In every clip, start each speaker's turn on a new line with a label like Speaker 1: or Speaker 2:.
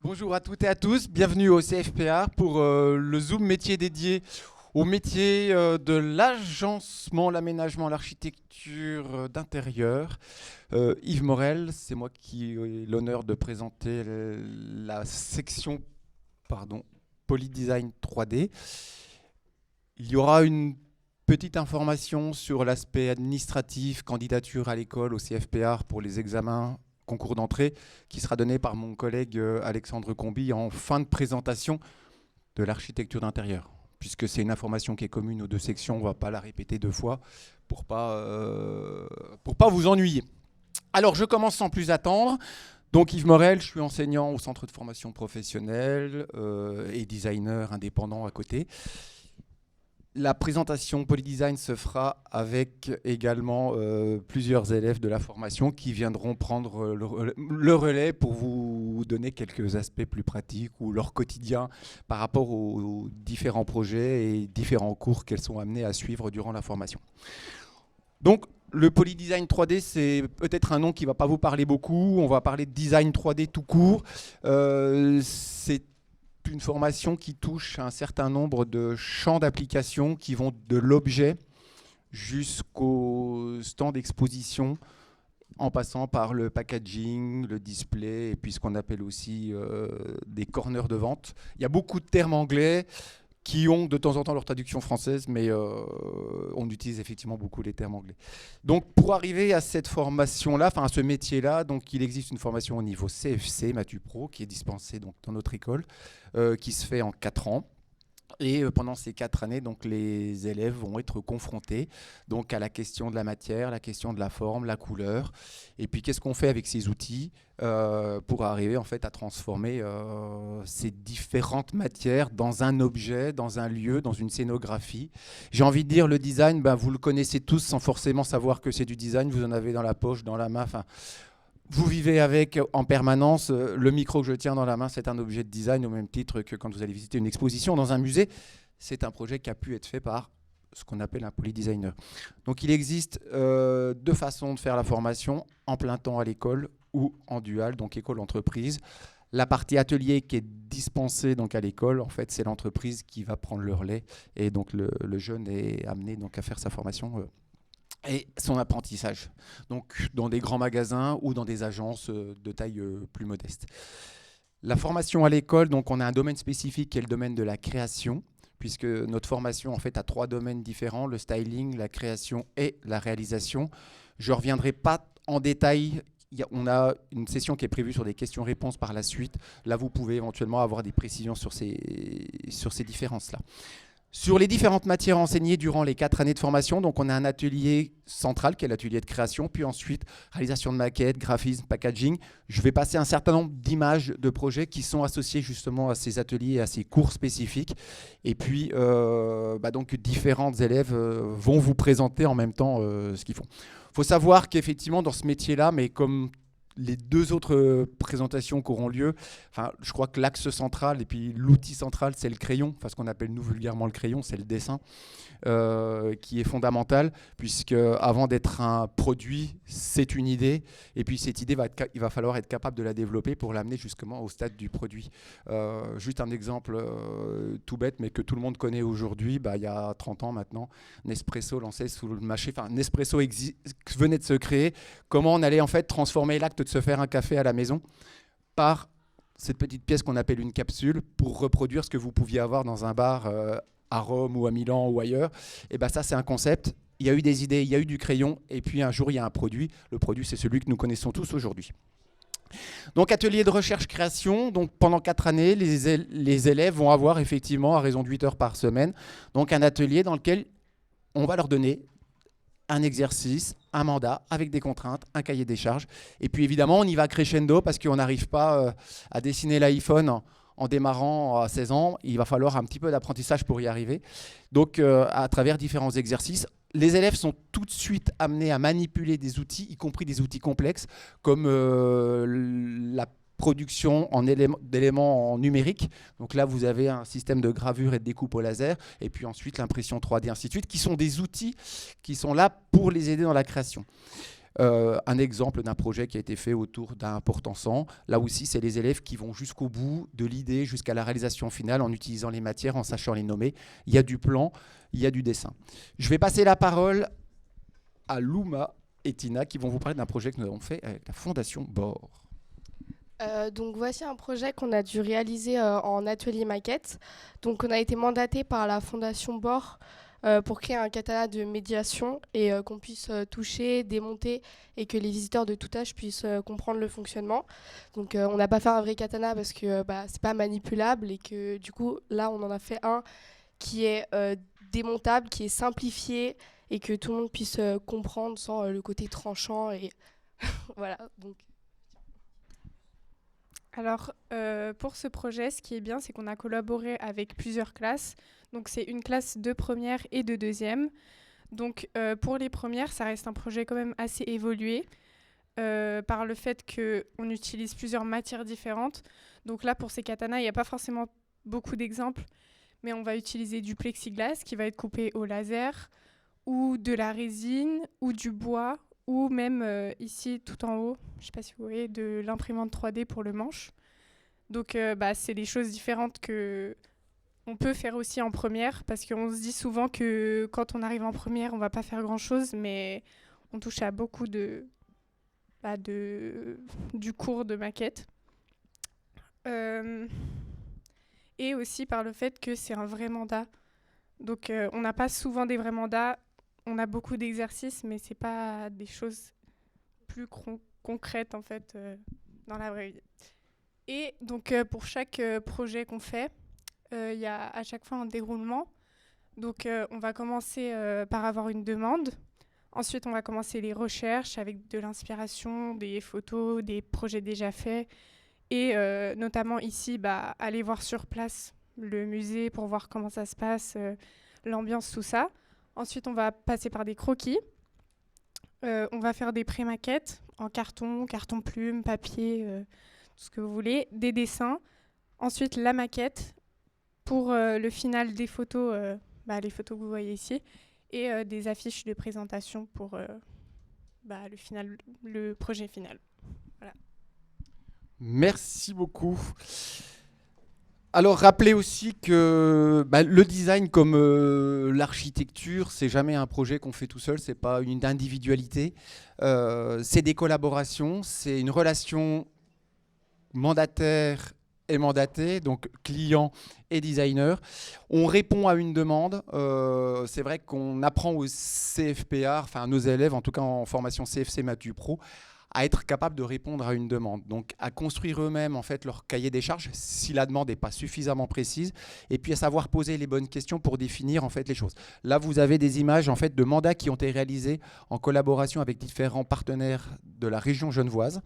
Speaker 1: Bonjour à toutes et à tous, bienvenue au CFPA pour le Zoom métier dédié au métier de l'agencement, l'aménagement, l'architecture d'intérieur. Yves Morel, c'est moi qui ai l'honneur de présenter la section Polydesign 3D. Il y aura une petite information sur l'aspect administratif, candidature à l'école au CFPA pour les examens concours d'entrée qui sera donné par mon collègue Alexandre Combi en fin de présentation de l'architecture d'intérieur. Puisque c'est une information qui est commune aux deux sections, on ne va pas la répéter deux fois pour pas vous ennuyer. Alors je commence sans plus attendre. Donc Yves Morel, je suis enseignant au centre de formation professionnelle et designer indépendant à côté. La présentation Polydesign se fera avec également plusieurs élèves de la formation qui viendront prendre le relais pour vous donner quelques aspects plus pratiques ou leur quotidien par rapport aux différents projets et différents cours qu'elles sont amenées à suivre durant la formation. Donc, le Polydesign 3D, c'est peut-être un nom qui ne va pas vous parler beaucoup. On va parler de design 3D tout court. C'est une formation qui touche un certain nombre de champs d'application qui vont de l'objet jusqu'au stand d'exposition, en passant par le packaging, le display et puis ce qu'on appelle aussi des corners de vente. Il y a beaucoup de termes anglais qui ont de temps en temps leur traduction française, mais on utilise effectivement beaucoup les termes anglais. Donc pour arriver à cette formation-là, enfin à ce métier-là, donc il existe une formation au niveau CFC, Matu Pro, qui est dispensée donc, dans notre école, qui se fait en 4 ans. Et pendant ces 4 années, donc, les élèves vont être confrontés donc, à la question de la matière, la question de la forme, la couleur. Et puis, qu'est-ce qu'on fait avec ces outils pour arriver en fait, à transformer ces différentes matières dans un objet, dans un lieu, dans une scénographie. J'ai envie de dire, le design, vous le connaissez tous sans forcément savoir que c'est du design. Vous en avez dans la poche, dans la main. Vous vivez avec en permanence. Le micro que je tiens dans la main, c'est un objet de design au même titre que quand vous allez visiter une exposition dans un musée. C'est un projet qui a pu être fait par ce qu'on appelle un polydesigner. Donc il existe 2 façons de faire la formation, en plein temps à l'école ou en dual, donc école-entreprise. La partie atelier qui est dispensée donc, à l'école, en fait, c'est l'entreprise qui va prendre le relais. Et donc le jeune est amené donc, à faire sa formation et son apprentissage, donc dans des grands magasins ou dans des agences de taille plus modeste. La formation à l'école, donc on a un domaine spécifique qui est le domaine de la création, puisque notre formation en fait a 3 domaines différents, le styling, la création et la réalisation. Je ne reviendrai pas en détail. On a une session qui est prévue sur des questions-réponses par la suite. Là, vous pouvez éventuellement avoir des précisions sur ces différences-là. Sur les différentes matières enseignées durant les 4 années de formation, donc on a un atelier central qui est l'atelier de création, puis ensuite réalisation de maquettes, graphisme, packaging. Je vais passer un certain nombre d'images de projets qui sont associés justement à ces ateliers et à ces cours spécifiques. Et puis donc différents élèves vont vous présenter en même temps ce qu'ils font. Il faut savoir qu'effectivement dans ce métier-là, mais comme les 2 autres présentations qui auront lieu, je crois que l'axe central et puis l'outil central, c'est le crayon, enfin ce qu'on appelle nous vulgairement le crayon, c'est le dessin, qui est fondamental, puisque avant d'être un produit, c'est une idée, et puis cette idée, il va falloir être capable de la développer pour l'amener justement au stade du produit. Juste un exemple tout bête, mais que tout le monde connaît aujourd'hui, il y a 30 ans maintenant, Nespresso lançait sous le marché, Nespresso venait de se créer, comment on allait en fait transformer l'acte de se faire un café à la maison par cette petite pièce qu'on appelle une capsule pour reproduire ce que vous pouviez avoir dans un bar à Rome ou à Milan ou ailleurs. Et ça c'est un concept. Il y a eu des idées, il y a eu du crayon et puis un jour il y a un produit. Le produit c'est celui que nous connaissons tous aujourd'hui. Donc atelier de recherche-création, donc pendant 4 années, les élèves vont avoir effectivement à raison de 8 heures par semaine, donc un atelier dans lequel on va leur donner un exercice, un mandat avec des contraintes, un cahier des charges. Et puis évidemment, on y va crescendo parce qu'on n'arrive pas à dessiner l'iPhone en démarrant à 16 ans. Il va falloir un petit peu d'apprentissage pour y arriver. Donc à travers différents exercices, les élèves sont tout de suite amenés à manipuler des outils, y compris des outils complexes, comme la production d'éléments en numérique. Donc là, vous avez un système de gravure et de découpe au laser, et puis ensuite l'impression 3D, ainsi de suite, qui sont des outils qui sont là pour les aider dans la création. Un exemple d'un projet qui a été fait autour d'un porte-encens. Là aussi, c'est les élèves qui vont jusqu'au bout de l'idée, jusqu'à la réalisation finale, en utilisant les matières, en sachant les nommer. Il y a du plan, il y a du dessin. Je vais passer la parole à Louma et Tina, qui vont vous parler d'un projet que nous avons fait avec la Fondation Bord.
Speaker 2: Donc voici un projet qu'on a dû réaliser en atelier maquette. Donc on a été mandaté par la Fondation Bord pour créer un katana de médiation et qu'on puisse toucher, démonter et que les visiteurs de tout âge puissent comprendre le fonctionnement. Donc on n'a pas fait un vrai katana parce que c'est pas manipulable et que du coup là on en a fait un qui est démontable, qui est simplifié et que tout le monde puisse comprendre sans le côté tranchant et voilà. Donc
Speaker 3: Alors, pour ce projet, ce qui est bien, c'est qu'on a collaboré avec plusieurs classes. Donc, c'est une classe de première et de deuxième. Donc, pour les premières, ça reste un projet quand même assez évolué par le fait qu'on utilise plusieurs matières différentes. Donc là, pour ces katanas, il n'y a pas forcément beaucoup d'exemples, mais on va utiliser du plexiglas qui va être coupé au laser, ou de la résine, ou du bois, ou même ici tout en haut, je ne sais pas si vous voyez, de l'imprimante 3D pour le manche. Donc c'est des choses différentes que on peut faire aussi en première, parce qu'on se dit souvent que quand on arrive en première, on ne va pas faire grand-chose, mais on touche à beaucoup du cours de maquette. Et aussi par le fait que c'est un vrai mandat. Donc on n'a pas souvent des vrais mandats. On a beaucoup d'exercices, mais c'est pas des choses plus concrètes en fait dans la vraie vie. Et donc pour chaque projet qu'on fait, il y a à chaque fois un déroulement. Donc on va commencer par avoir une demande. Ensuite, on va commencer les recherches avec de l'inspiration, des photos, des projets déjà faits. Et notamment ici, aller voir sur place le musée pour voir comment ça se passe, l'ambiance, tout ça. Ensuite, on va passer par des croquis. On va faire des pré-maquettes en carton plume, papier, tout ce que vous voulez, des dessins. Ensuite, la maquette pour le final des photos, les photos que vous voyez ici, et des affiches de présentation pour le projet final. Voilà.
Speaker 1: Merci beaucoup. Alors, rappelez aussi que le design comme l'architecture, c'est jamais un projet qu'on fait tout seul, c'est pas une individualité, c'est des collaborations, c'est une relation mandataire et mandaté, donc client et designer. On répond à une demande. C'est vrai qu'on apprend aux CFPA, enfin à nos élèves, en tout cas en formation CFC Matu Pro, à être capable de répondre à une demande, donc à construire eux-mêmes en fait leur cahier des charges si la demande n'est pas suffisamment précise, et puis à savoir poser les bonnes questions pour définir en fait les choses. Là, vous avez des images en fait de mandats qui ont été réalisés en collaboration avec différents partenaires de la région genevoise,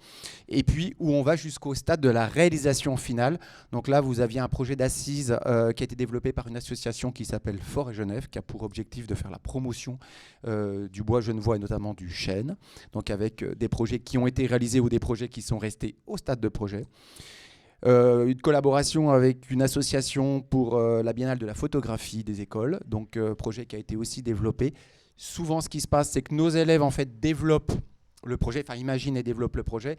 Speaker 1: et puis où on va jusqu'au stade de la réalisation finale. Donc là, vous aviez un projet d'assises qui a été développé par une association qui s'appelle Forêt Genève, qui a pour objectif de faire la promotion du bois genevois et notamment du chêne, donc avec des projets qui ont été réalisés ou des projets qui sont restés au stade de projet. Une collaboration avec une association pour la Biennale de la photographie des écoles, donc projet qui a été aussi développé. Souvent, ce qui se passe, c'est que nos élèves en fait développent le projet, enfin imaginent et développent le projet.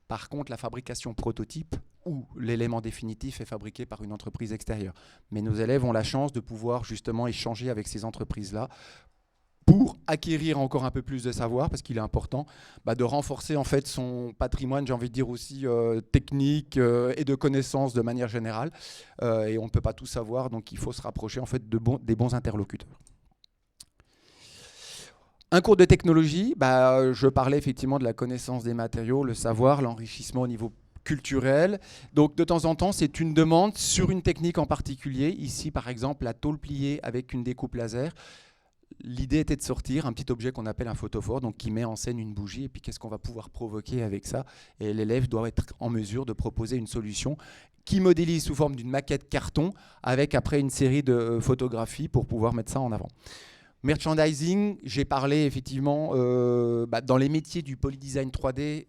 Speaker 1: Par contre, la fabrication prototype ou l'élément définitif est fabriqué par une entreprise extérieure. Mais nos élèves ont la chance de pouvoir justement échanger avec ces entreprises-là pour acquérir encore un peu plus de savoir, parce qu'il est important de renforcer en fait son patrimoine, j'ai envie de dire aussi technique et de connaissances de manière générale. Et on ne peut pas tout savoir, donc il faut se rapprocher en fait des bons interlocuteurs. Un cours de technologie, je parlais effectivement de la connaissance des matériaux, le savoir, l'enrichissement au niveau culturel. Donc de temps en temps, c'est une demande sur une technique en particulier. Ici, par exemple, la tôle pliée avec une découpe laser. L'idée était de sortir un petit objet qu'on appelle un photophore, donc qui met en scène une bougie, et puis qu'est-ce qu'on va pouvoir provoquer avec ça. Et l'élève doit être en mesure de proposer une solution qui modélise sous forme d'une maquette carton, avec après une série de photographies pour pouvoir mettre ça en avant. Merchandising, j'ai parlé effectivement dans les métiers du polydesign 3D,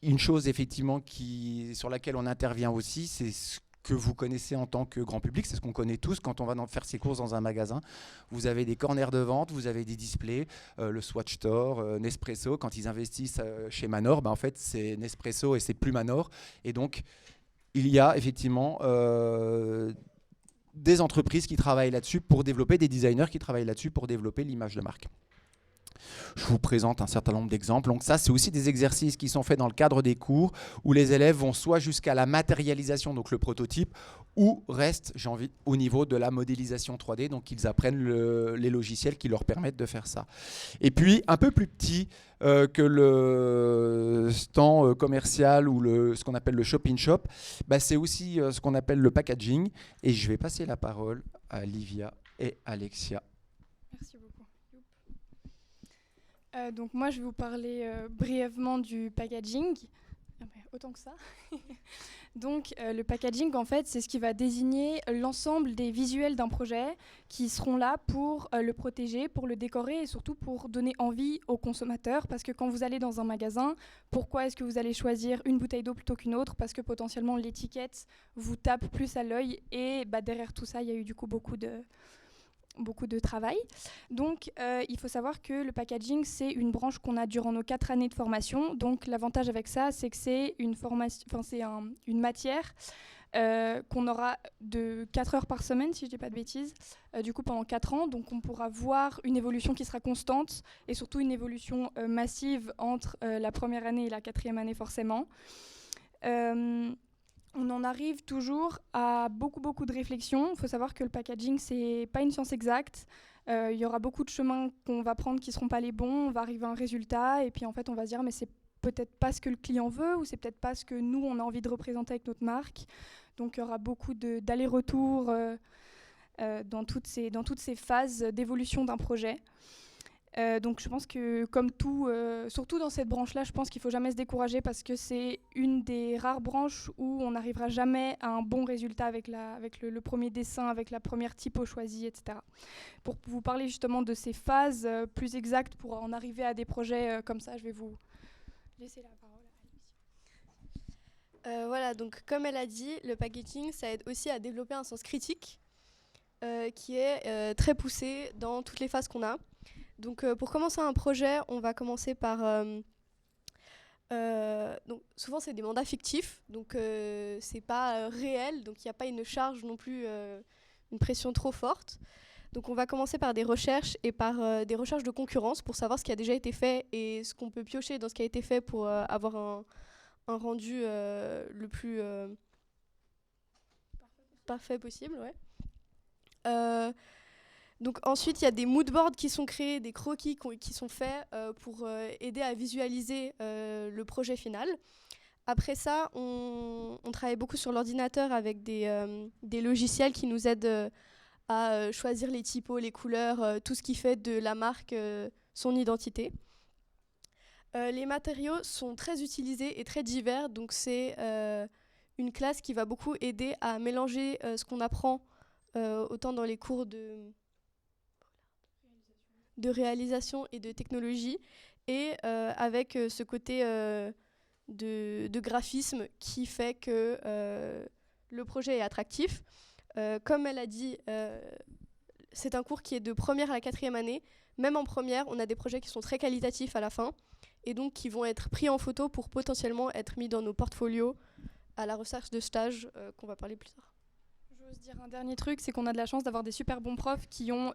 Speaker 1: une chose effectivement sur laquelle on intervient aussi, c'est ce que vous connaissez en tant que grand public, c'est ce qu'on connaît tous quand on va faire ses courses dans un magasin. Vous avez des corners de vente, vous avez des displays, le Swatch Store, Nespresso. Quand ils investissent chez Manor, en fait c'est Nespresso et c'est plus Manor. Et donc il y a effectivement des entreprises qui travaillent là-dessus pour développer, des designers qui travaillent là-dessus pour développer l'image de marque. Je vous présente un certain nombre d'exemples. Donc ça, c'est aussi des exercices qui sont faits dans le cadre des cours où les élèves vont soit jusqu'à la matérialisation, donc le prototype, ou restent, au niveau de la modélisation 3D. Donc ils apprennent les logiciels qui leur permettent de faire ça. Et puis, un peu plus petit que le stand commercial ou ce qu'on appelle le shop-in-shop, c'est aussi ce qu'on appelle le packaging. Et je vais passer la parole à Livia et Alexia.
Speaker 4: Merci beaucoup. Donc moi, je vais vous parler brièvement du packaging. Autant que ça. Donc le packaging, en fait, c'est ce qui va désigner l'ensemble des visuels d'un projet qui seront là pour le protéger, pour le décorer et surtout pour donner envie aux consommateurs. Parce que quand vous allez dans un magasin, pourquoi est-ce que vous allez choisir une bouteille d'eau plutôt qu'une autre? Parce que potentiellement l'étiquette vous tape plus à l'œil et derrière tout ça, il y a eu du coup beaucoup de travail. Donc, il faut savoir que le packaging, c'est une branche qu'on a durant nos 4 années de formation. Donc, l'avantage avec ça, c'est que c'est une matière qu'on aura de 4 heures par semaine, si je ne dis pas de bêtises, du coup pendant 4 ans. Donc, on pourra voir une évolution qui sera constante et surtout une évolution massive entre la première année et la 4e année, forcément. On en arrive toujours à beaucoup de réflexions. Il faut savoir que le packaging, c'est pas une science exacte. Il y aura beaucoup de chemins qu'on va prendre qui seront pas les bons. On va arriver à un résultat et puis en fait, on va se dire mais c'est peut-être pas ce que le client veut ou c'est peut-être pas ce que nous on a envie de représenter avec notre marque. Donc il y aura beaucoup d'allers-retours dans toutes ces phases d'évolution d'un projet. Donc je pense que comme tout, surtout dans cette branche-là, je pense qu'il ne faut jamais se décourager parce que c'est une des rares branches où on n'arrivera jamais à un bon résultat avec le premier dessin, avec la première typo choisie, etc. Pour vous parler justement de ces phases plus exactes pour en arriver à des projets comme ça, je vais vous laisser la parole.
Speaker 5: Voilà, donc comme elle a dit, le packaging, ça aide aussi à développer un sens critique qui est très poussé dans toutes les phases qu'on a. Donc pour commencer un projet, on va commencer par... donc souvent c'est des mandats fictifs, donc c'est pas réel, donc il n'y a pas une charge non plus, une pression trop forte. Donc on va commencer par des recherches et par des recherches de concurrence pour savoir ce qui a déjà été fait et ce qu'on peut piocher dans ce qui a été fait pour avoir un rendu le plus parfait possible. Ouais. Donc ensuite, il y a des moodboards qui sont créés, des croquis qui sont faits pour aider à visualiser le projet final. Après ça, on travaille beaucoup sur l'ordinateur avec des logiciels qui nous aident à choisir les typos, les couleurs, tout ce qui fait de la marque son identité. Les matériaux sont très utilisés et très divers, donc c'est une classe qui va beaucoup aider à mélanger ce qu'on apprend autant dans les cours de réalisation et de technologie et avec ce côté de graphisme qui fait que le projet est attractif. Comme elle a dit, c'est un cours qui est de première à la 4e année. Même en première, on a des projets qui sont très qualitatifs à la fin et donc qui vont être pris en photo pour potentiellement être mis dans nos portfolios à la recherche de stages qu'on va parler plus tard.
Speaker 4: J'ose dire un dernier truc, c'est qu'on a de la chance d'avoir des super bons profs qui ont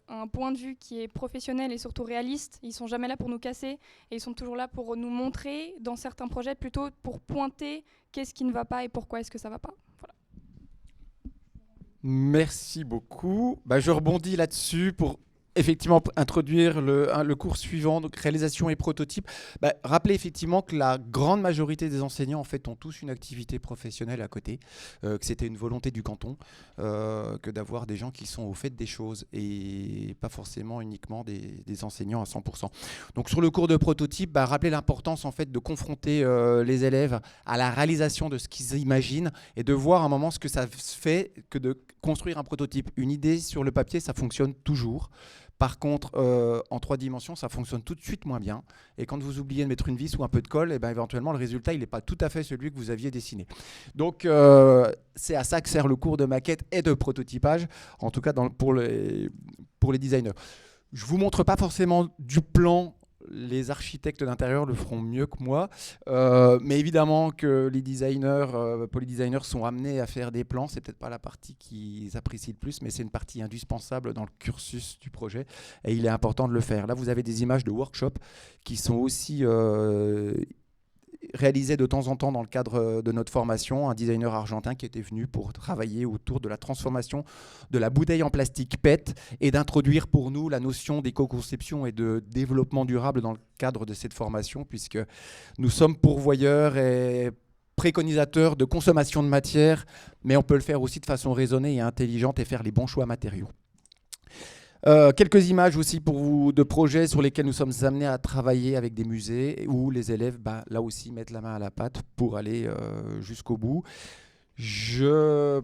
Speaker 4: un point de vue qui est professionnel et surtout réaliste. Ils sont jamais là pour nous casser et ils sont toujours là pour nous montrer dans certains projets, plutôt pour pointer qu'est-ce qui ne va pas et pourquoi est-ce que ça ne va pas. Voilà.
Speaker 1: Merci beaucoup. Je rebondis là-dessus pour effectivement introduire le cours suivant, donc réalisation et prototype. Rappelez effectivement que la grande majorité des enseignants en fait ont tous une activité professionnelle à côté, que c'était une volonté du canton, que d'avoir des gens qui sont au fait des choses et pas forcément uniquement des enseignants à 100%. Donc sur le cours de prototype, rappelez l'importance en fait de confronter les élèves à la réalisation de ce qu'ils imaginent et de voir à un moment ce que ça fait que de construire un prototype. Une idée sur le papier, ça fonctionne toujours. Par contre, en 3 dimensions, ça fonctionne tout de suite moins bien. Et quand vous oubliez de mettre une vis ou un peu de colle, eh ben, éventuellement, le résultat, il n'est pas tout à fait celui que vous aviez dessiné. Donc, c'est à ça que sert le cours de maquette et de prototypage, en tout cas pour les designers. Je ne vous montre pas forcément du plan. Les architectes d'intérieur le feront mieux que moi, mais évidemment que les designers, polydesigners sont amenés à faire des plans. C'est peut-être pas la partie qu'ils apprécient le plus, mais c'est une partie indispensable dans le cursus du projet et il est important de le faire. Là, vous avez des images de workshop qui sont aussi réalisé de temps en temps dans le cadre de notre formation, un designer argentin qui était venu pour travailler autour de la transformation de la bouteille en plastique PET et d'introduire pour nous la notion d'éco-conception et de développement durable dans le cadre de cette formation, puisque nous sommes pourvoyeurs et préconisateurs de consommation de matière, mais on peut le faire aussi de façon raisonnée et intelligente et faire les bons choix matériaux. Quelques images aussi pour vous de projets sur lesquels nous sommes amenés à travailler avec des musées où les élèves, là aussi, mettent la main à la pâte pour aller jusqu'au bout. Je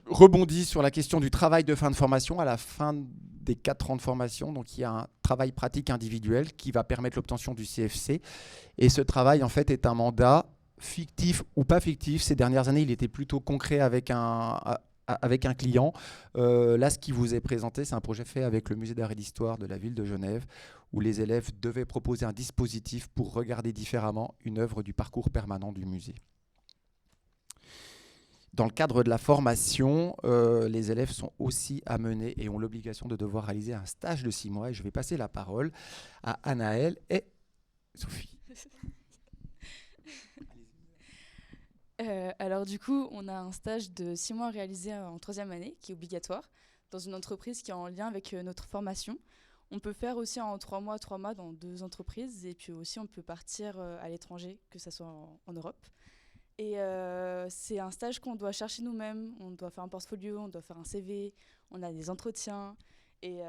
Speaker 1: rebondis sur la question du travail de fin de formation. À la fin des 4 ans de formation, donc il y a un travail pratique individuel qui va permettre l'obtention du CFC. Et ce travail, en fait, est un mandat fictif ou pas fictif. Ces dernières années, il était plutôt concret avec un client. Là, ce qui vous est présenté, c'est un projet fait avec le musée d'art et d'histoire de la ville de Genève, où les élèves devaient proposer un dispositif pour regarder différemment une œuvre du parcours permanent du musée. Dans le cadre de la formation, les élèves sont aussi amenés et ont l'obligation de devoir réaliser un stage de 6 mois. Et je vais passer la parole à Anaëlle et Sophie.
Speaker 6: Alors du coup, on a un stage de 6 mois réalisé en 3e année, qui est obligatoire, dans une entreprise qui est en lien avec notre formation. On peut faire aussi en 3 mois dans 2 entreprises, et puis aussi on peut partir à l'étranger, que ce soit en Europe. Et c'est un stage qu'on doit chercher nous-mêmes, on doit faire un portfolio, on doit faire un CV, on a des entretiens, et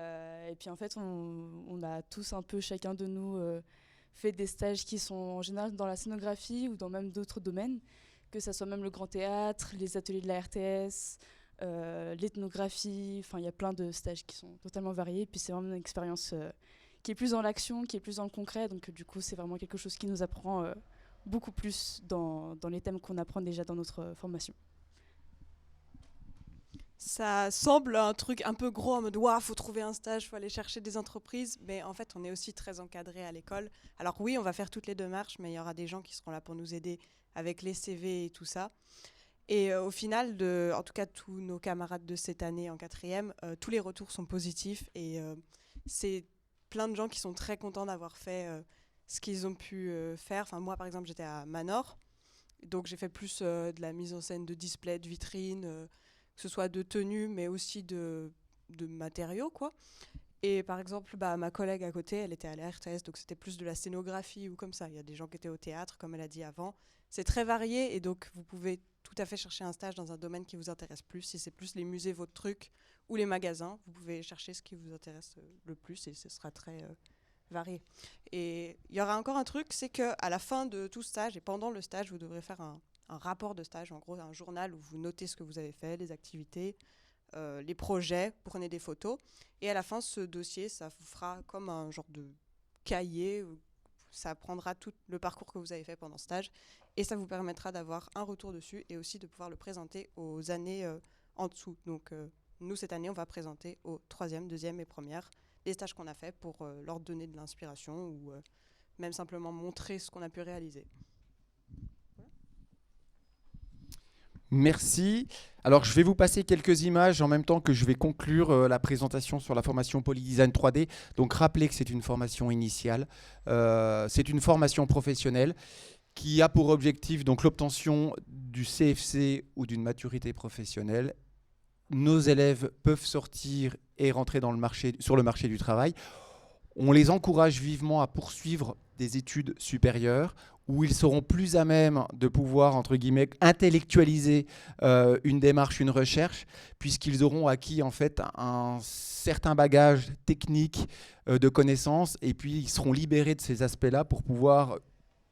Speaker 6: puis en fait on a tous un peu, chacun de nous, fait des stages qui sont en général dans la scénographie ou dans même d'autres domaines, que ce soit même le grand théâtre, les ateliers de la RTS, l'ethnographie, enfin il y a plein de stages qui sont totalement variés, puis c'est vraiment une expérience qui est plus dans l'action, qui est plus dans le concret, donc du coup c'est vraiment quelque chose qui nous apprend beaucoup plus dans les thèmes qu'on apprend déjà dans notre formation.
Speaker 7: Ça semble un truc un peu gros en mode « faut trouver un stage, faut aller chercher des entreprises », mais en fait on est aussi très encadré à l'école. Alors oui, on va faire toutes les démarches, mais il y aura des gens qui seront là pour nous aider avec les CV et tout ça. Et au final, en tout cas tous nos camarades de cette année en 4e, tous les retours sont positifs et c'est plein de gens qui sont très contents d'avoir fait ce qu'ils ont pu faire. Enfin, moi par exemple j'étais à Manor, donc j'ai fait plus de la mise en scène de display, de vitrines, que ce soit de tenues mais aussi de matériaux quoi. Et par exemple, ma collègue à côté, elle était à la RTS, donc c'était plus de la scénographie ou comme ça. Il y a des gens qui étaient au théâtre, comme elle a dit avant. C'est très varié et donc vous pouvez tout à fait chercher un stage dans un domaine qui vous intéresse plus. Si c'est plus les musées, votre truc, ou les magasins, vous pouvez chercher ce qui vous intéresse le plus et ce sera très varié. Et il y aura encore un truc, c'est qu'à la fin de tout stage et pendant le stage, vous devrez faire un rapport de stage, en gros un journal où vous notez ce que vous avez fait, les activités, les projets, prenez des photos. Et à la fin, ce dossier, ça vous fera comme un genre de cahier. Ça prendra tout le parcours que vous avez fait pendant ce stage. Et ça vous permettra d'avoir un retour dessus et aussi de pouvoir le présenter aux années en dessous. Donc, nous, cette année, on va présenter aux 3e, 2e et 1e les stages qu'on a fait pour leur donner de l'inspiration ou même simplement montrer ce qu'on a pu réaliser.
Speaker 1: Merci. Alors, je vais vous passer quelques images en même temps que je vais conclure la présentation sur la formation Polydesign 3D. Donc, rappelez que c'est une formation initiale. C'est une formation professionnelle qui a pour objectif donc l'obtention du CFC ou d'une maturité professionnelle. Nos élèves peuvent sortir et rentrer sur le marché du travail. On les encourage vivement à poursuivre des études supérieures où ils seront plus à même de pouvoir, entre guillemets, intellectualiser une démarche, une recherche, puisqu'ils auront acquis en fait un certain bagage technique de connaissances, et puis ils seront libérés de ces aspects-là pour pouvoir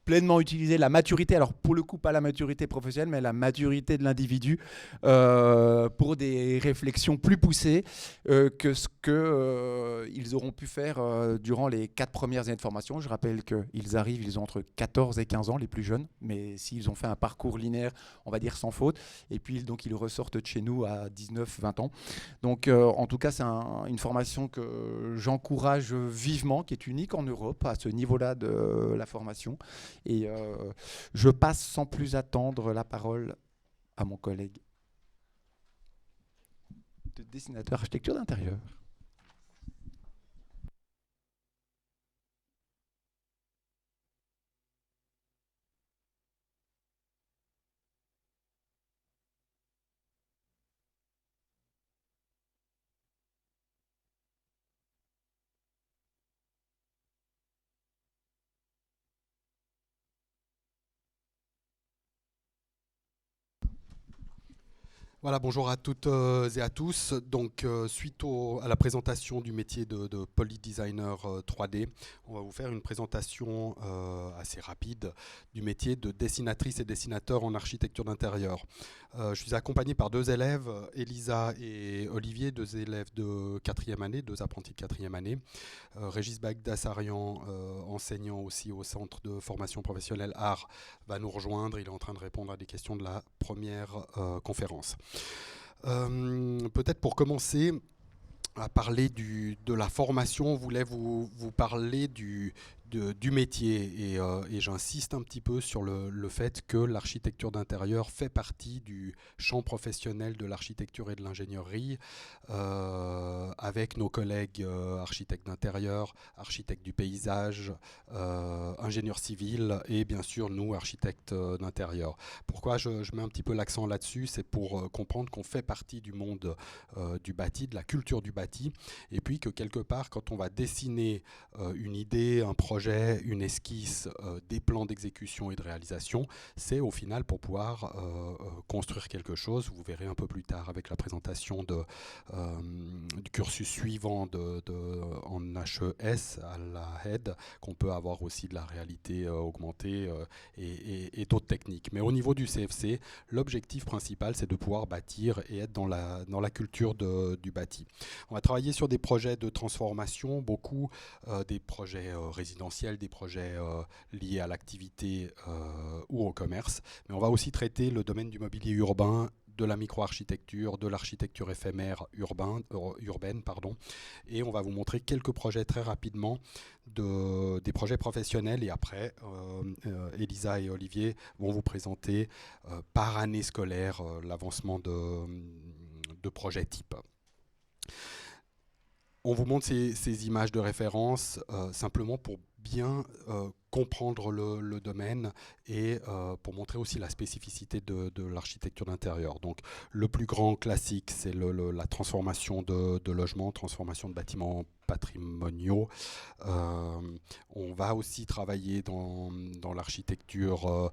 Speaker 1: pleinement utiliser la maturité, alors pour le coup pas la maturité professionnelle, mais la maturité de l'individu pour des réflexions plus poussées que ce qu'ils auront pu faire durant les 4 premières années de formation. Je rappelle qu'ils arrivent, ils ont entre 14 et 15 ans, les plus jeunes, mais s'ils ont fait un parcours linéaire, on va dire sans faute, et puis donc ils ressortent de chez nous à 19-20 ans. Donc en tout cas, c'est une formation que j'encourage vivement, qui est unique en Europe à ce niveau-là de la formation. Et je passe sans plus attendre la parole à mon collègue de dessinateur architecture d'intérieur.
Speaker 8: Voilà, bonjour à toutes et à tous. Donc, suite à la présentation du métier de polydesigner 3D, on va vous faire une présentation assez rapide du métier de dessinatrice et dessinateur en architecture d'intérieur. Je suis accompagné par 2 élèves, Elisa et Olivier, 2 élèves de 4e année, 2 apprentis de 4e année. Régis Bagdassarian, enseignant aussi au centre de formation professionnelle Art, va nous rejoindre. Il est en train de répondre à des questions de la première conférence. Peut-être pour commencer à parler de la formation, on voulait vous parler du métier et j'insiste un petit peu sur le fait que l'architecture d'intérieur fait partie du champ professionnel de l'architecture et de l'ingénierie avec nos collègues architectes d'intérieur, architectes du paysage, ingénieurs civils et bien sûr nous architectes d'intérieur. Pourquoi je mets un petit peu l'accent là-dessus, c'est pour comprendre qu'on fait partie du monde du bâti, de la culture du bâti, et puis que quelque part quand on va dessiner une idée, un projet, une esquisse, des plans d'exécution et de réalisation, c'est au final pour pouvoir construire quelque chose. Vous verrez un peu plus tard avec la présentation du cursus suivant en HES à la HED, qu'on peut avoir aussi de la réalité augmentée et d'autres techniques. Mais au niveau du CFC, l'objectif principal, c'est de pouvoir bâtir et être dans la culture du bâti. On va travailler sur des projets de transformation, beaucoup des projets résidentiels, des projets liés à l'activité ou au commerce. Mais on va aussi traiter le domaine du mobilier urbain, de la micro-architecture, de l'architecture éphémère urbaine, et on va vous montrer quelques projets très rapidement, des projets professionnels, et après Elisa et Olivier vont vous présenter par année scolaire l'avancement de projets type. On vous montre ces images de référence simplement pour bien comprendre le domaine et pour montrer aussi la spécificité de l'architecture d'intérieur. Donc le plus grand classique, c'est la transformation de logements, transformation de bâtiments patrimoniaux. On va aussi travailler dans l'architecture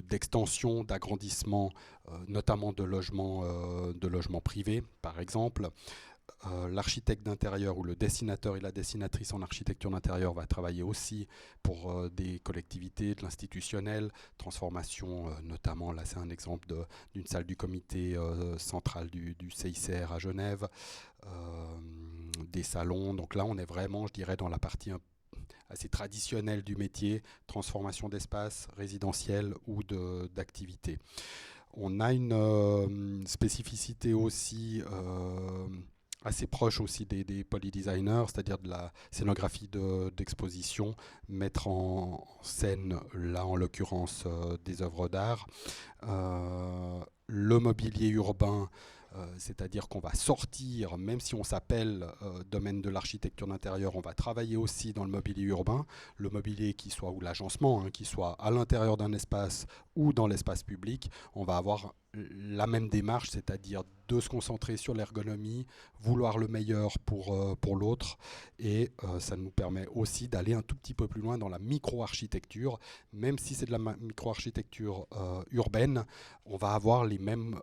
Speaker 8: d'extension, d'agrandissement, notamment de logements privés, par exemple. L'architecte d'intérieur ou le dessinateur et la dessinatrice en architecture d'intérieur va travailler aussi pour des collectivités, de l'institutionnel, transformation notamment, là c'est un exemple d'une salle du comité central du CICR à Genève, des salons. Donc là on est vraiment, je dirais, dans la partie assez traditionnelle du métier, transformation d'espace résidentiel ou d'activité. On a une spécificité aussi assez proche aussi des polydesigners, c'est-à-dire de la scénographie d'exposition, mettre en scène, là en l'occurrence, des œuvres d'art. Le mobilier urbain, c'est-à-dire qu'on va sortir, même si on s'appelle domaine de l'architecture d'intérieur, on va travailler aussi dans le mobilier urbain, le mobilier qui soit, ou l'agencement, qui soit à l'intérieur d'un espace ou dans l'espace public. On va avoir la même démarche, c'est-à-dire de se concentrer sur l'ergonomie, vouloir le meilleur pour l'autre, et ça nous permet aussi d'aller un tout petit peu plus loin dans la micro-architecture. Même si c'est de la micro-architecture urbaine, on va avoir les mêmes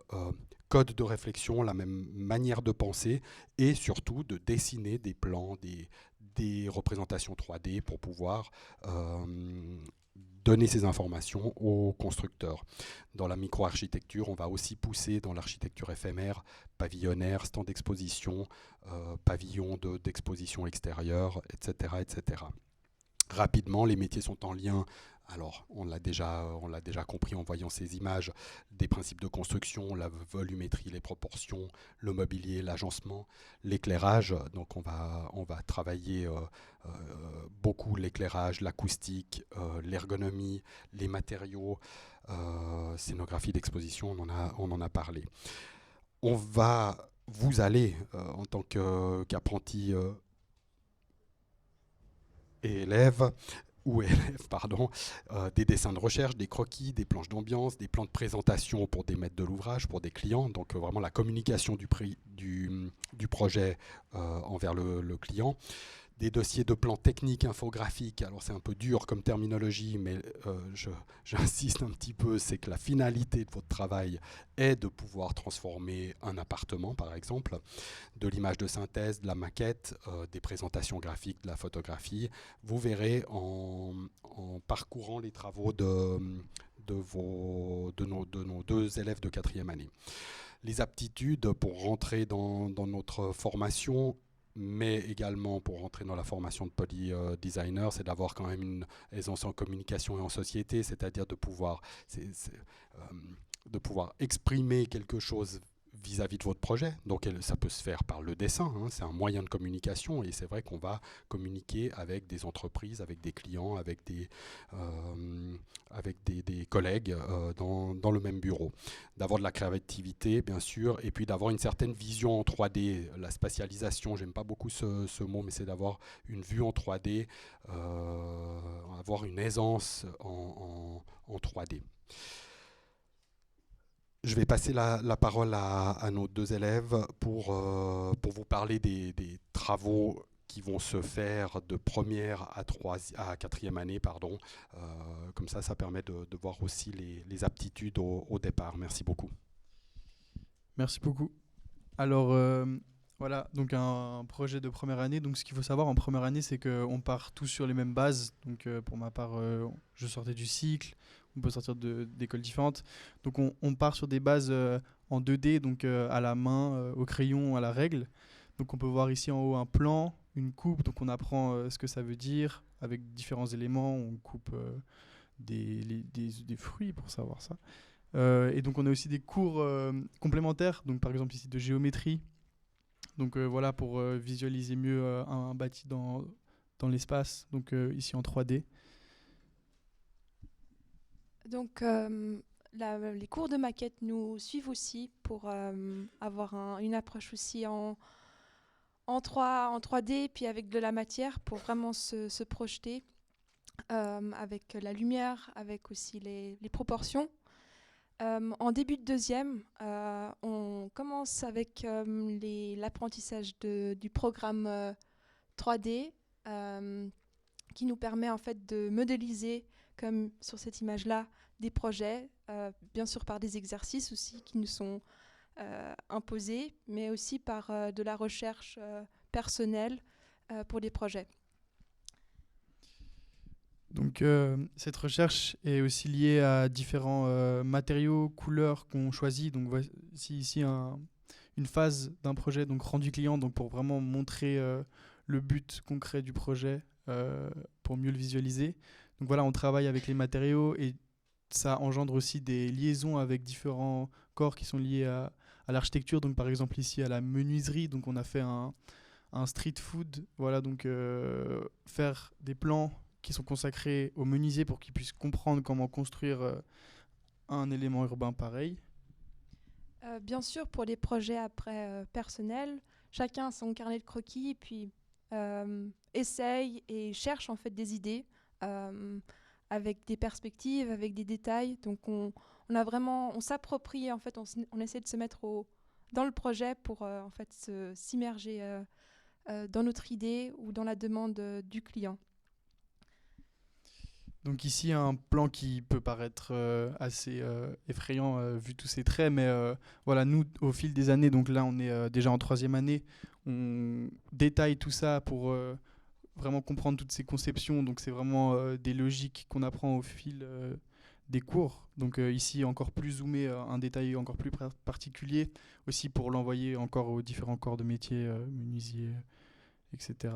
Speaker 8: codes de réflexion, la même manière de penser, et surtout de dessiner des plans, des représentations 3D pour pouvoir donner ces informations aux constructeurs. Dans la micro-architecture, on va aussi pousser dans l'architecture éphémère, pavillonnaire, stand d'exposition, pavillon d'exposition extérieure, etc., etc. Rapidement, les métiers sont en lien. Alors, on l'a déjà compris en voyant ces images, des principes de construction, la volumétrie, les proportions, le mobilier, l'agencement, l'éclairage. Donc, on va travailler beaucoup l'éclairage, l'acoustique, l'ergonomie, les matériaux, scénographie d'exposition, on en a parlé. Vous allez, en tant qu'apprenti et élève, des dessins de recherche, des croquis, des planches d'ambiance, des plans de présentation pour des maîtres de l'ouvrage, pour des clients. Donc vraiment la communication du projet envers le client. Des dossiers de plans techniques, infographiques. Alors c'est un peu dur comme terminologie, mais j'insiste un petit peu, c'est que la finalité de votre travail est de pouvoir transformer un appartement, par exemple, de l'image de synthèse, de la maquette, des présentations graphiques, de la photographie. Vous verrez en parcourant les travaux de nos 2 élèves de 4e année. Les aptitudes pour rentrer dans notre formation, mais également pour rentrer dans la formation de poly designer, c'est d'avoir quand même une aisance en communication et en société, c'est-à-dire de pouvoir exprimer quelque chose vis-à-vis de votre projet. Donc ça peut se faire par le dessin, hein, c'est un moyen de communication, et c'est vrai qu'on va communiquer avec des entreprises, avec des clients, avec des collègues dans le même bureau. D'avoir de la créativité, bien sûr, et puis d'avoir une certaine vision en 3D. La spatialisation, j'aime pas beaucoup ce mot, mais c'est d'avoir une vue en 3D, avoir une aisance en 3D. Je vais passer la parole à nos 2 élèves pour vous parler des travaux qui vont se faire de première à 4e année. Comme ça permet de voir aussi les aptitudes au départ. Merci beaucoup.
Speaker 9: Merci beaucoup. Alors, voilà, donc un projet de première année. Donc ce qu'il faut savoir en première année, c'est qu'on part tous sur les mêmes bases. Donc pour ma part, je sortais du cycle. On peut sortir d'écoles différentes. Donc on part sur des bases en 2D, donc à la main, au crayon, à la règle. Donc on peut voir ici en haut un plan, une coupe, donc on apprend ce que ça veut dire avec différents éléments. On coupe des fruits pour savoir ça. Et donc on a aussi des cours complémentaires, donc par exemple ici de géométrie. Donc voilà, pour visualiser mieux un bâti dans l'espace, donc ici en 3D.
Speaker 10: Donc, les cours de maquette nous suivent aussi pour avoir une approche aussi en 3D, puis avec de la matière pour vraiment se projeter avec la lumière, avec aussi les proportions. En début de 2e, on commence avec l'apprentissage du programme 3D qui nous permet en fait de modéliser, comme sur cette image-là, des projets, bien sûr par des exercices aussi qui nous sont imposés, mais aussi par de la recherche personnelle pour des projets.
Speaker 9: Donc cette recherche est aussi liée à différents matériaux, couleurs qu'on choisit. Donc voici ici une phase d'un projet, donc rendu client, donc pour vraiment montrer le but concret du projet pour mieux le visualiser. Donc voilà, on travaille avec les matériaux et ça engendre aussi des liaisons avec différents corps qui sont liés à l'architecture. Donc par exemple ici à la menuiserie, donc on a fait un street food. Voilà, donc faire des plans qui sont consacrés aux menuisiers pour qu'ils puissent comprendre comment construire un élément urbain pareil.
Speaker 10: Bien sûr, pour les projets après personnels, chacun a son carnet de croquis et puis essaye et cherche en fait des idées avec des perspectives, avec des détails. Donc on s'approprie, en fait, on essaie de se mettre dans le projet pour en fait s'immerger dans notre idée ou dans la demande du client.
Speaker 9: Donc ici un plan qui peut paraître assez effrayant vu tous ces traits, mais voilà, nous au fil des années, donc là on est déjà en 3e année, on détaille tout ça pour vraiment comprendre toutes ces conceptions. Donc c'est vraiment des logiques qu'on apprend au fil des cours. Donc ici, encore plus zoomé, un détail encore plus particulier, aussi pour l'envoyer encore aux différents corps de métier, menuisier, etc.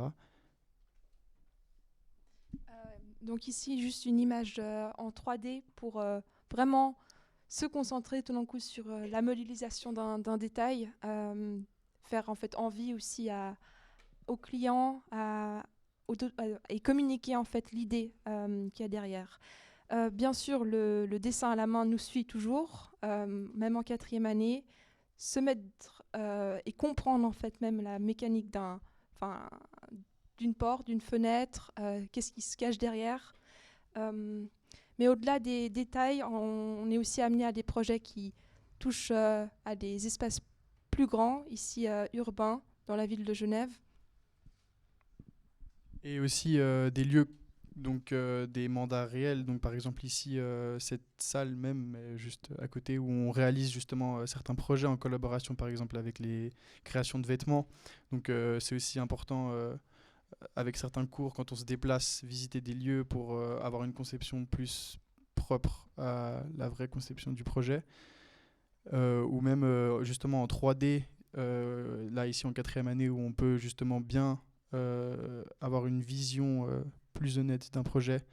Speaker 10: Donc ici, juste une image en 3D pour vraiment se concentrer tout d'un coup sur la modélisation d'un détail, faire en fait envie aussi aux clients et communiquer en fait l'idée qu'il y a derrière. Bien sûr, le dessin à la main nous suit toujours, même en 4e année. Se mettre et comprendre en fait même la mécanique d'une porte, d'une fenêtre, qu'est-ce qui se cache derrière. Mais au-delà des détails, on est aussi amené à des projets qui touchent à des espaces plus grands, ici urbains, dans la ville de Genève.
Speaker 9: Et aussi des lieux, donc des mandats réels. Donc par exemple ici, cette salle même, juste à côté, où on réalise justement certains projets en collaboration par exemple avec les créations de vêtements. Donc c'est aussi important avec certains cours, quand on se déplace, visiter des lieux pour avoir une conception plus propre à la vraie conception du projet. Ou même justement en 3D, là ici en 4e année, où on peut justement bien avoir une vision plus honnête d'un projet.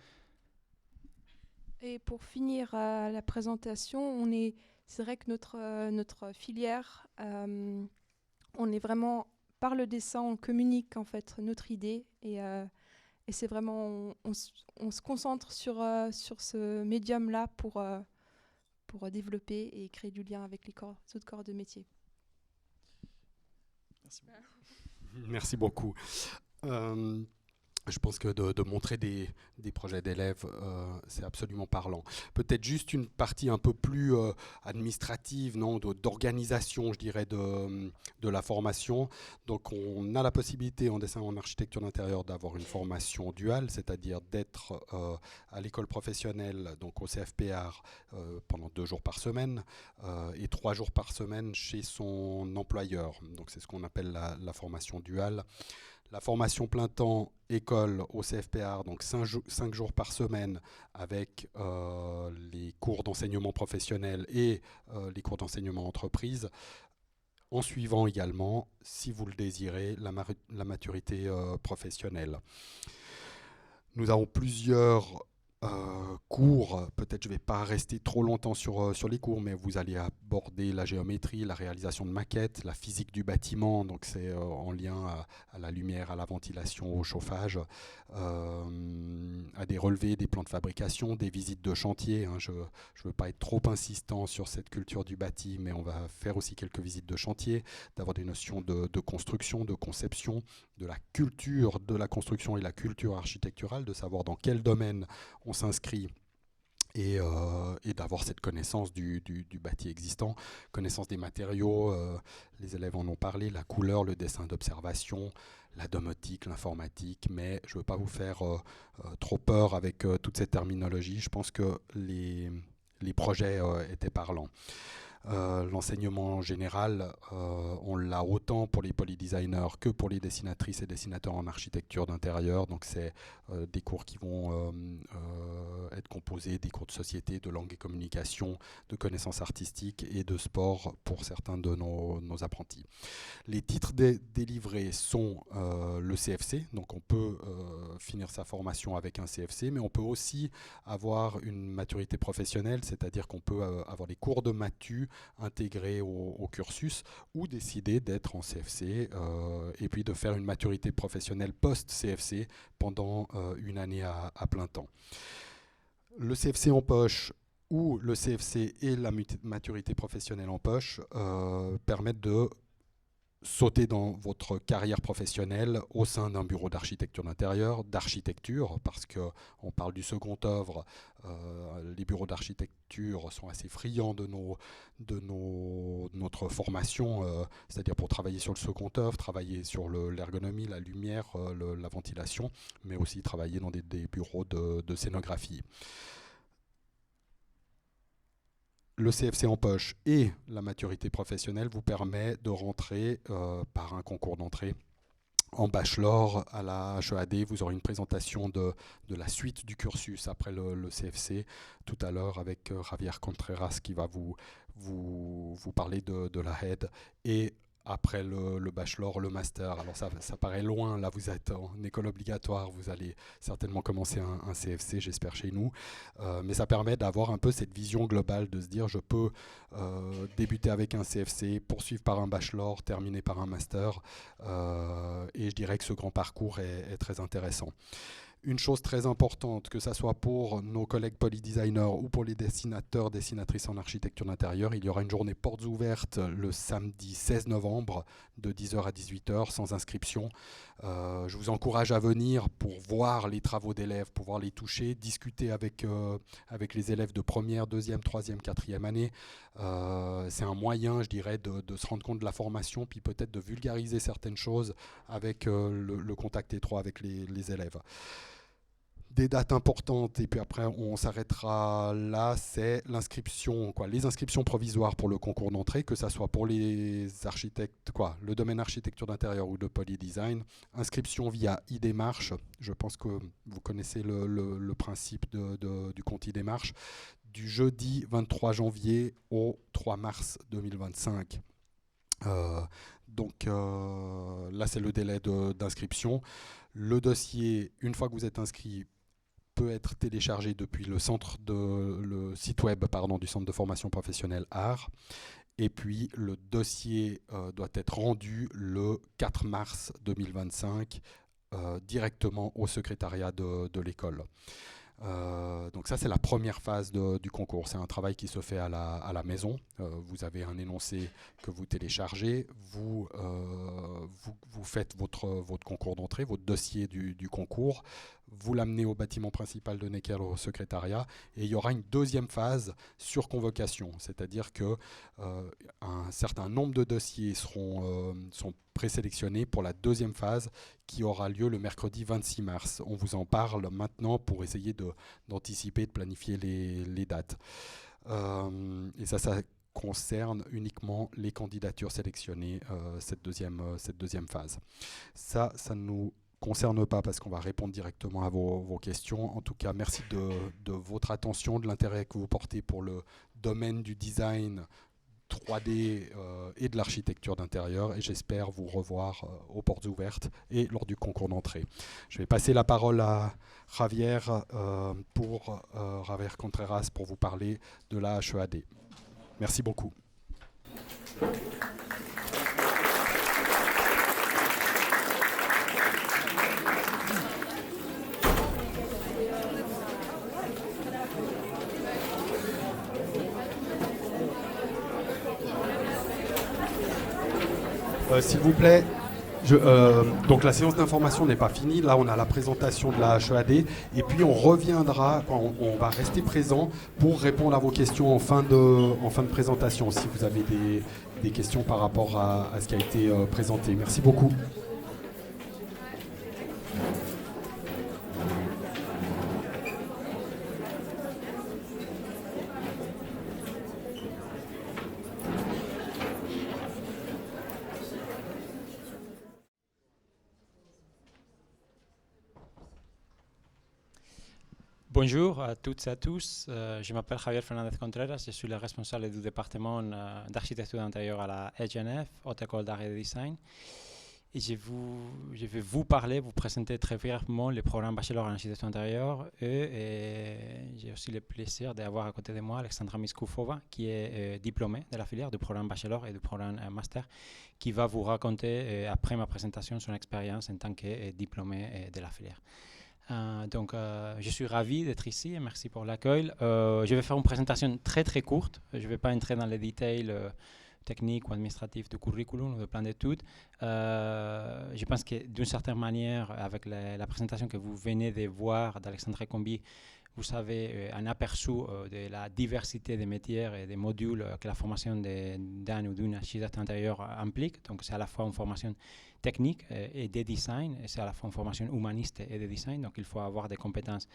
Speaker 10: Et pour finir la présentation, c'est vrai que notre filière, on est vraiment, par le dessin, on communique en fait notre idée et c'est vraiment, on se concentre sur ce médium-là pour développer et créer du lien avec les autres corps de métier.
Speaker 9: Merci.
Speaker 8: Merci beaucoup. Je pense que de montrer des projets d'élèves, c'est absolument parlant. Peut-être juste une partie un peu plus administrative, d'organisation, je dirais, de la formation. Donc on a la possibilité en dessin en architecture d'intérieur d'avoir une formation duale, c'est-à-dire d'être à l'école professionnelle, donc au CFPR, pendant 2 jours par semaine et 3 jours par semaine chez son employeur. Donc c'est ce qu'on appelle la formation duale. La formation plein temps école au CFPR, donc 5 jours par semaine avec les cours d'enseignement professionnel et les cours d'enseignement entreprise, en suivant également, si vous le désirez, la maturité professionnelle. Nous avons plusieurs cours, peut-être je ne vais pas rester trop longtemps sur les cours, mais vous allez aborder la géométrie, la réalisation de maquettes, la physique du bâtiment, donc c'est en lien à la lumière, à la ventilation, au chauffage, à des relevés, des plans de fabrication, des visites de chantier. Je ne veux pas être trop insistant sur cette culture du bâti, mais on va faire aussi quelques visites de chantier, d'avoir des notions de construction, de conception, de la culture de la construction et la culture architecturale, de savoir dans quel domaine on s'inscrit et d'avoir cette connaissance du bâti existant, connaissance des matériaux, les élèves en ont parlé, la couleur, le dessin d'observation, la domotique, l'informatique, mais je ne veux pas vous faire trop peur avec toute cette terminologie. Je pense que les projets étaient parlants. L'enseignement général, on l'a autant pour les polydesigners que pour les dessinatrices et dessinateurs en architecture d'intérieur. Donc c'est des cours qui vont être composés des cours de société, de langue et communication, de connaissances artistiques et de sport pour certains de nos apprentis. Les titres délivrés sont le CFC, donc on peut finir sa formation avec un CFC, mais on peut aussi avoir une maturité professionnelle, c'est-à-dire qu'on peut avoir des cours de matu intégrés au cursus ou décider d'être en CFC et puis de faire une maturité professionnelle post-CFC pendant une année à plein temps. Le CFC en poche ou le CFC et la maturité professionnelle en poche permettent de sauter dans votre carrière professionnelle au sein d'un bureau d'architecture d'intérieur, d'architecture, parce qu'on parle du second œuvre, les bureaux d'architecture sont assez friands de notre formation, c'est-à-dire pour travailler sur le second œuvre, travailler sur l'ergonomie, la lumière, la ventilation, mais aussi travailler dans des bureaux de scénographie. Le CFC en poche et la maturité professionnelle vous permet de rentrer par un concours d'entrée En bachelor, à la HEAD, vous aurez une présentation de la suite du cursus après le CFC, tout à l'heure avec Javier Contreras qui va vous parler de la HED. Et après le bachelor, le master. Alors ça paraît loin, là vous êtes en école obligatoire, vous allez certainement commencer un CFC, j'espère chez nous. Mais ça permet d'avoir un peu cette vision globale, de se dire je peux débuter avec un CFC, poursuivre par un bachelor, terminer par un master. Et je dirais que ce grand parcours est très intéressant. Une chose très importante, que ce soit pour nos collègues polydesigners ou pour les dessinateurs, dessinatrices en architecture d'intérieur, il y aura une journée portes ouvertes le samedi 16 novembre de 10h à 18h sans inscription. Je vous encourage à venir pour voir les travaux d'élèves, pouvoir les toucher, discuter avec les élèves de première, deuxième, troisième, quatrième année. C'est un moyen, je dirais, de se rendre compte de la formation, puis peut-être de vulgariser certaines choses avec le contact étroit avec les élèves. Des dates importantes, et puis après on s'arrêtera là, c'est l'inscription, les inscriptions provisoires pour le concours d'entrée, que ce soit pour les architectes, le domaine architecture d'intérieur ou de polydesign. Inscription via e-démarche, je pense que vous connaissez le principe du compte e-démarche, du jeudi 23 janvier au 3 mars 2025. Donc là c'est le délai d'inscription. Le dossier, une fois que vous êtes inscrit, peut être téléchargé depuis le site web du Centre de formation professionnelle Art. Et puis le dossier doit être rendu le 4 mars 2025 directement au secrétariat de l'école. Donc ça c'est la première phase du concours. C'est un travail qui se fait à la maison. Vous avez un énoncé que vous téléchargez, vous faites votre concours d'entrée, votre dossier du concours, vous l'amenez au bâtiment principal de Necker au secrétariat, et il y aura une deuxième phase sur convocation, c'est-à-dire que un certain nombre de dossiers sont présélectionnés pour la deuxième phase qui aura lieu le mercredi 26 mars. On vous en parle maintenant pour essayer d'anticiper, de planifier les dates. Et ça concerne uniquement les candidatures sélectionnées, cette deuxième phase. Ça ne nous concerne pas parce qu'on va répondre directement à vos questions. En tout cas, merci de votre attention, de l'intérêt que vous portez pour le domaine du design 3D et de l'architecture d'intérieur, et j'espère vous revoir aux portes ouvertes et lors du concours d'entrée. Je vais passer la parole à Javier Javier Contreras pour vous parler de la HEAD. Merci beaucoup. S'il vous plaît, donc la séance d'information n'est pas finie. Là, on a la présentation de la HEAD et puis on reviendra, on va rester présent pour répondre à vos questions en fin de présentation, si vous avez des questions par rapport à ce qui a été présenté. Merci beaucoup.
Speaker 11: Bonjour à toutes et à tous, je m'appelle Javier Fernández Contreras, je suis le responsable du département d'architecture d'intérieur à la EGNF, Haute École d'Art et de Design. Et je vais vous présenter très brièvement le programme Bachelor en architecture d'intérieur. Et j'ai aussi le plaisir d'avoir à côté de moi Alexandra Miskoufova, qui est diplômée de la filière du programme Bachelor et du programme Master, qui va vous raconter, après ma présentation, son expérience en tant que diplômée de la filière. Donc, je suis ravi d'être ici et merci pour l'accueil. Je vais faire une présentation très très courte. Je ne vais pas entrer dans les détails techniques ou administratifs du curriculum ou du plan d'études. Je pense que d'une certaine manière, avec la présentation que vous venez de voir d'Alexandre Combi, vous avez un aperçu de la diversité des métiers et des modules que la formation d'un ou d'une architecte intérieur implique. Donc, c'est à la fois une formation techniques et de design. C'est à la fois une formation humaniste et de design, donc il faut avoir des compétences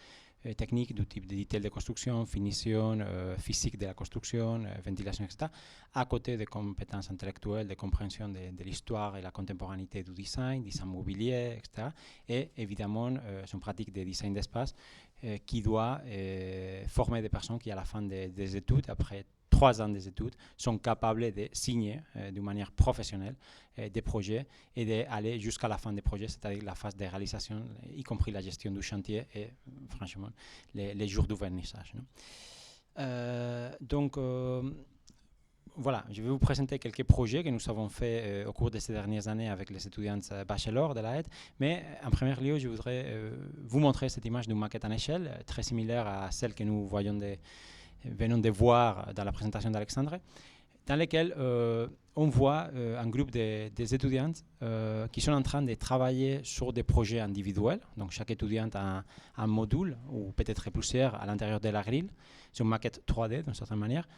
Speaker 11: techniques du type de détail de construction, finition, physique de la construction, ventilation, etc., à côté des compétences intellectuelles de compréhension de l'histoire et la contemporanéité du design mobilier, etc. Et évidemment, c'est une pratique de design d'espace qui doit former des personnes qui, à la fin des études, après 3 ans des études, sont capables de signer d'une manière professionnelle des projets et d'aller jusqu'à la fin des projets, c'est-à-dire la phase de réalisation, y compris la gestion du chantier et, franchement, les jours de vernissage. Donc, voilà, je vais vous présenter quelques projets que nous avons faits au cours de ces dernières années avec les étudiants bachelor de la aide. Mais en premier lieu, je voudrais vous montrer cette image d'une maquette en échelle, très similaire à celle que nous venons de voir dans la présentation d'Alexandre, dans laquelle on voit un groupe des étudiants qui sont en train de travailler sur des projets individuels. Donc chaque étudiant a un module, ou peut-être plusieurs, à l'intérieur de la grille. C'est une maquette 3D d'une certaine manière.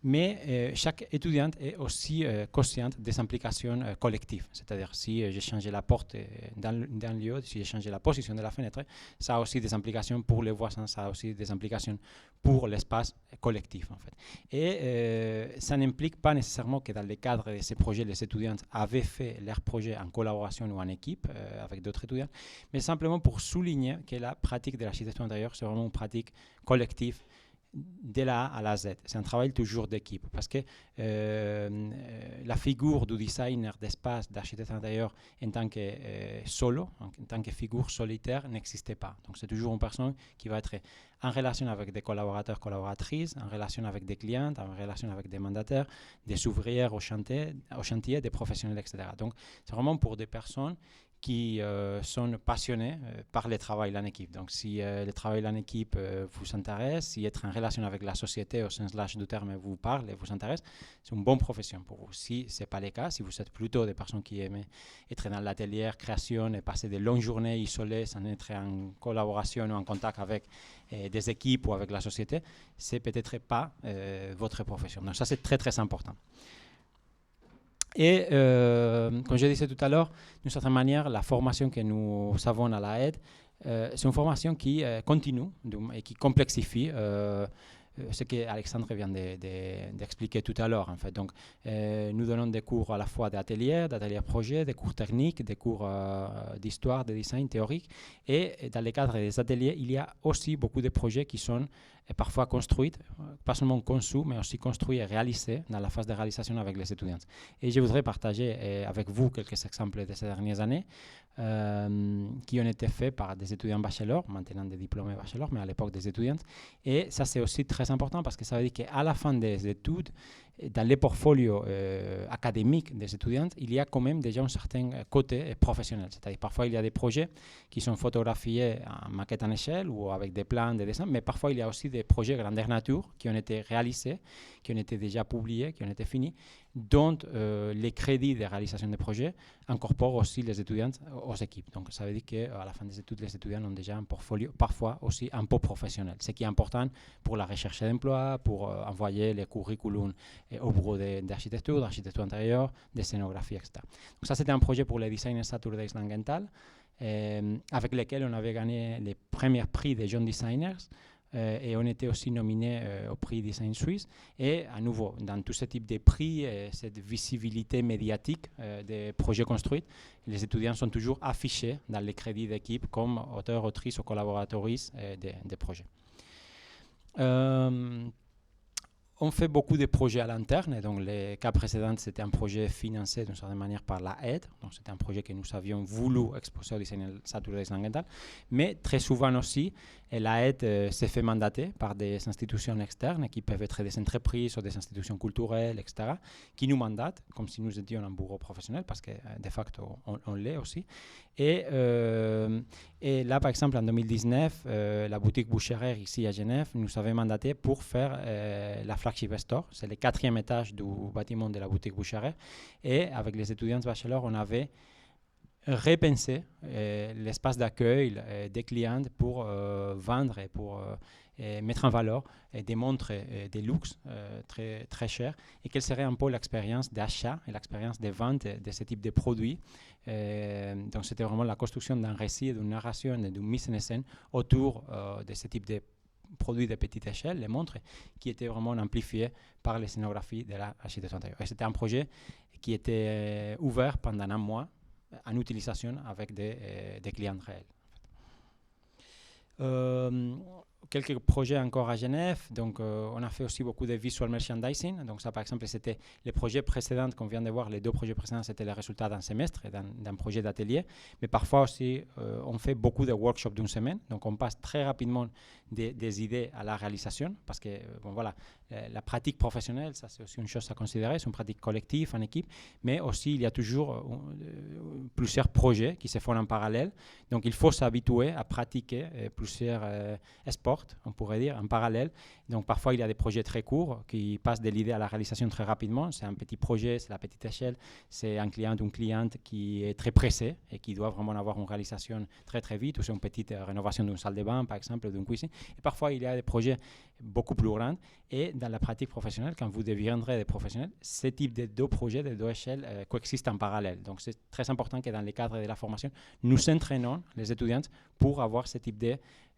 Speaker 11: Mais chaque étudiant est aussi consciente des implications collectives. C'est-à-dire, si j'ai changé la porte d'un lieu, si j'ai changé la position de la fenêtre, ça a aussi des implications pour les voisins, ça a aussi des implications pour l'espace collectif, en fait. Et ça n'implique pas nécessairement que dans le cadre de ces projets, les étudiants avaient fait leur projet en collaboration ou en équipe avec d'autres étudiants, mais simplement pour souligner que la pratique de l'architecture intérieure, c'est vraiment une pratique collective, de la A à la Z. C'est un travail toujours d'équipe parce que la figure du designer d'espace, d'architecte intérieur en tant que solo, en tant que figure solitaire, n'existait pas. Donc c'est toujours une personne qui va être en relation avec des collaborateurs, collaboratrices, en relation avec des clients, en relation avec des mandataires, des ouvriers au chantier, des professionnels, etc. Donc c'est vraiment pour des personnes qui sont passionnés par le travail en équipe. Donc si le travail en équipe vous intéresse, si être en relation avec la société au sens large du terme vous parle et vous intéresse, c'est une bonne profession pour vous. Si ce n'est pas le cas, si vous êtes plutôt des personnes qui aiment être dans l'atelier, création et passer de longues journées isolées sans être en collaboration ou en contact avec des équipes ou avec la société, c'est peut-être pas votre profession. Donc ça c'est très très important. Et comme je disais tout à l'heure, d'une certaine manière, la formation que nous avons à la aide, c'est une formation qui continue et qui complexifie ce que Alexandre vient d'expliquer tout à l'heure. En fait. Donc, nous donnons des cours à la fois d'ateliers projets, des cours techniques, des cours d'histoire, de design théorique. Et dans le cadre des ateliers, il y a aussi beaucoup de projets qui sont parfois construits, pas seulement conçus, mais aussi construits et réalisés dans la phase de réalisation avec les étudiants. Et je voudrais partager avec vous quelques exemples de ces dernières années qui ont été faits par des étudiants bachelor, maintenant des diplômés bachelor, mais à l'époque des étudiants. Et ça, c'est aussi très important parce que ça veut dire qu'à la fin des études, dans les portfolios académiques des étudiants, il y a quand même déjà un certain côté professionnel. C'est-à-dire parfois il y a des projets qui sont photographiés en maquette en échelle ou avec des plans, des dessins, mais parfois il y a aussi des projets grandeur nature qui ont été réalisés, qui ont été déjà publiés, qui ont été finis, dont les crédits de réalisation des projets incorporent aussi les étudiants aux équipes. Donc ça veut dire qu'à la fin des études, les étudiants ont déjà un portfolio, parfois aussi un peu professionnel, ce qui est important pour la recherche d'emploi, pour envoyer les curriculums au bureau d'architecture intérieure, de scénographie, etc. Donc ça, c'était un projet pour les designers Saturdays Langenthal, avec lequel on avait gagné les premiers prix des jeunes designers, et on était aussi nominé au prix Design Suisse. Et à nouveau, dans tout ce type de prix, cette visibilité médiatique des projets construits, les étudiants sont toujours affichés dans les crédits d'équipe comme auteurs, autrices ou collaboratrices des projets. On fait beaucoup de projets à l'interne. Donc, le cas précédent, c'était un projet financé d'une certaine manière par la aide. Donc, c'était un projet que nous avions voulu exposer au design Saturdays Langenthal. Mais très souvent aussi, la aide s'est fait mandater par des institutions externes qui peuvent être des entreprises ou des institutions culturelles, etc., qui nous mandatent, comme si nous étions un bureau professionnel, parce que de facto, on l'est aussi. Et là, par exemple, en 2019, la boutique Boucherer, ici à Genève, nous avait mandaté pour faire la flagship store. C'est le 4e étage du bâtiment de la boutique Boucherer. Et avec les étudiants bachelor, on avait repenser l'espace d'accueil des clients pour vendre et pour mettre en valeur des montres des luxe très, très chers, et quelle serait un peu l'expérience d'achat et l'expérience de vente de ce type de produits. Donc c'était vraiment la construction d'un récit, d'une narration et d'une mise en scène autour de ce type de produits de petite échelle, les montres, qui étaient vraiment amplifiés par les scénographies de l'architecture intérieure. Et c'était un projet qui était ouvert pendant un mois en utilisation avec des clients réels. Quelques projets encore à Genève. Donc, on a fait aussi beaucoup de visual merchandising. Donc, ça, par exemple, c'était les projets précédents qu'on vient de voir. Les 2 projets précédents, c'était le résultat d'un semestre et d'un projet d'atelier. Mais parfois aussi, on fait beaucoup de workshops d'une semaine. Donc, on passe très rapidement des idées à la réalisation. Parce que, bon, voilà, la pratique professionnelle, ça, c'est aussi une chose à considérer. C'est une pratique collective, en équipe. Mais aussi, il y a toujours plusieurs projets qui se font en parallèle. Donc, il faut s'habituer à pratiquer plusieurs sports, on pourrait dire, en parallèle. Donc, parfois, il y a des projets très courts qui passent de l'idée à la réalisation très rapidement. C'est un petit projet, c'est la petite échelle. C'est un client ou une cliente qui est très pressé et qui doit vraiment avoir une réalisation très, très vite. Ou c'est une petite rénovation d'une salle de bain, par exemple, ou d'une cuisine. Et parfois, il y a des projets beaucoup plus grands. Et dans la pratique professionnelle, quand vous deviendrez des professionnels, ce type de 2 projets, de 2 échelles coexistent en parallèle. Donc, c'est très important que dans le cadre de la formation, nous entraînons les étudiants pour avoir ce type de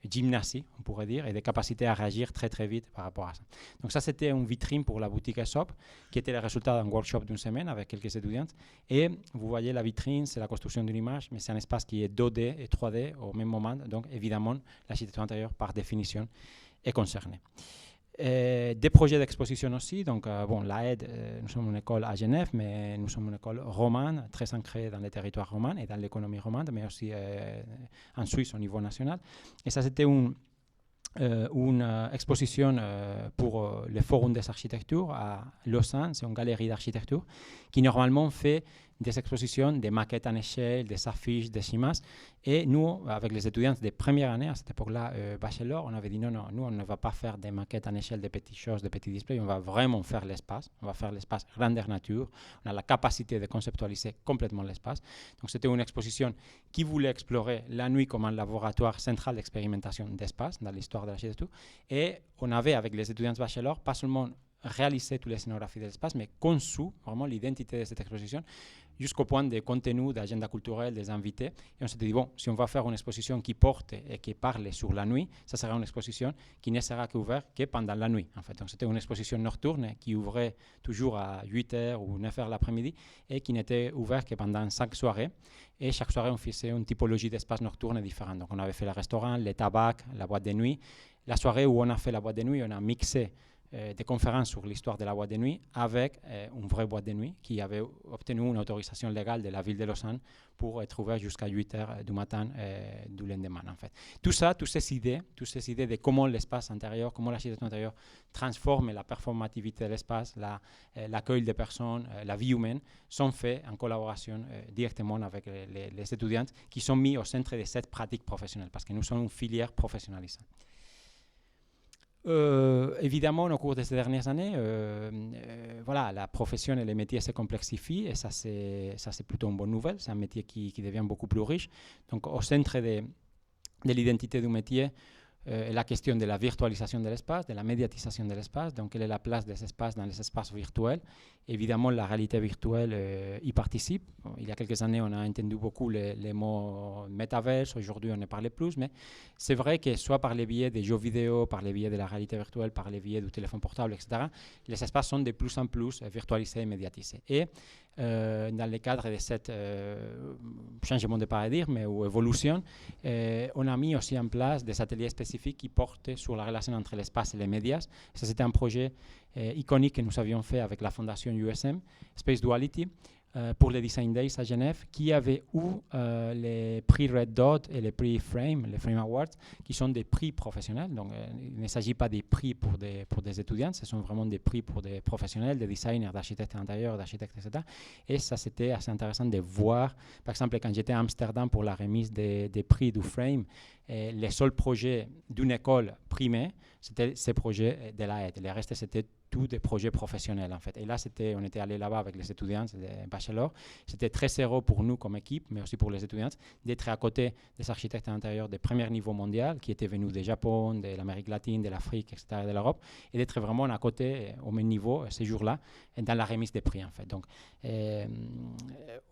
Speaker 11: gymnasie, on pourrait dire, et des capacités à réagir très, très vite par rapport à ça. Donc, ça, c'était une vitrine pour la boutique Aesop, qui était le résultat d'un workshop d'une semaine avec quelques étudiants. Et vous voyez, la vitrine, c'est la construction d'une image, mais c'est un espace qui est 2D et 3D au même moment. Donc, évidemment, l'architecture intérieure, par définition, est concernée. Des projets d'exposition aussi. Donc, bon, l'AED, nous sommes une école à Genève, mais nous sommes une école romane, très ancrée dans les territoires romains et dans l'économie romane, mais aussi en Suisse au niveau national. Et ça, c'était une exposition pour le Forum des architectures à Lausanne. C'est une galerie d'architecture qui normalement fait des expositions, des maquettes en échelle, des affiches, des images. Et nous, avec les étudiants de première année, à cette époque-là, bachelor, on avait dit non, nous, on ne va pas faire des maquettes en échelle, des petites choses, des petits displays. On va vraiment faire l'espace. On va faire l'espace grandeur nature. On a la capacité de conceptualiser complètement l'espace. Donc, c'était une exposition qui voulait explorer la nuit comme un laboratoire central d'expérimentation d'espace dans l'histoire de l'architecture. Et on avait, avec les étudiants bachelor, pas seulement réalisé toutes les scénographies de l'espace, mais conçu vraiment l'identité de cette exposition jusqu'au point des contenus, d'agenda culturel, des invités. Et on s'était dit, bon, si on va faire une exposition qui porte et qui parle sur la nuit, ça sera une exposition qui ne sera qu'ouverte que pendant la nuit. En fait. Donc, c'était une exposition nocturne qui ouvrait toujours à 8h ou 9h l'après-midi et qui n'était ouverte que pendant 5 soirées. Et chaque soirée, on faisait une typologie d'espace nocturne différente. Donc, on avait fait le restaurant, les tabacs, la boîte de nuit. La soirée où on a fait la boîte de nuit, on a mixé des conférences sur l'histoire de la boîte de nuit avec une vraie boîte de nuit qui avait obtenu une autorisation légale de la ville de Lausanne pour être ouverte jusqu'à 8h du matin du lendemain. En fait. Tout ça, toutes ces idées de comment l'espace intérieur, comment l'architecture intérieure transforme la performativité de l'espace, l'accueil des personnes, la vie humaine, sont faits en collaboration directement avec les étudiants qui sont mis au centre de cette pratique professionnelle parce que nous sommes une filière professionnalisante. Évidemment, au cours de ces dernières années, voilà, la profession et les métiers se complexifient et ça c'est plutôt une bonne nouvelle. C'est un métier qui devient beaucoup plus riche. Donc, au centre de l'identité du métier, la question de la virtualisation de l'espace, de la médiatisation de l'espace. Donc, quelle est la place des espaces dans les espaces virtuels? Évidemment, la réalité virtuelle y participe. Bon, il y a quelques années, on a entendu beaucoup les mots métaverse. Aujourd'hui, on ne parlait plus. Mais c'est vrai que soit par les biais des jeux vidéo, par les biais de la réalité virtuelle, par les biais du téléphone portable, etc., les espaces sont de plus en plus virtualisés et médiatisés. Et dans le cadre de cet changement de paradigme ou évolution, on a mis aussi en place des ateliers spécifiques qui portent sur la relation entre l'espace et les médias. Ça, c'était un projet iconique que nous avions fait avec la fondation USM, Space Duality, pour les Design Days à Genève, qui avait eu les prix Red Dot et les prix Frame, les Frame Awards, qui sont des prix professionnels. Donc, il ne s'agit pas des prix pour des étudiants, ce sont vraiment des prix pour des professionnels, des designers, d'architectes intérieurs, d'architectes, etc. Et ça, c'était assez intéressant de voir. Par exemple, quand j'étais à Amsterdam pour la remise des prix du Frame, les seuls projets d'une école primée, c'était ces projets de l'AED. Le reste, c'était tous des projets professionnels en fait. Et là, on était allé là-bas avec les étudiants des bachelor. C'était très heureux pour nous comme équipe, mais aussi pour les étudiants, d'être à côté des architectes d'intérieur de premier niveau mondial qui étaient venus du Japon, de l'Amérique latine, de l'Afrique, etc., de l'Europe, et d'être vraiment à côté, au même niveau, ces jours-là, dans la remise des prix en fait. Donc,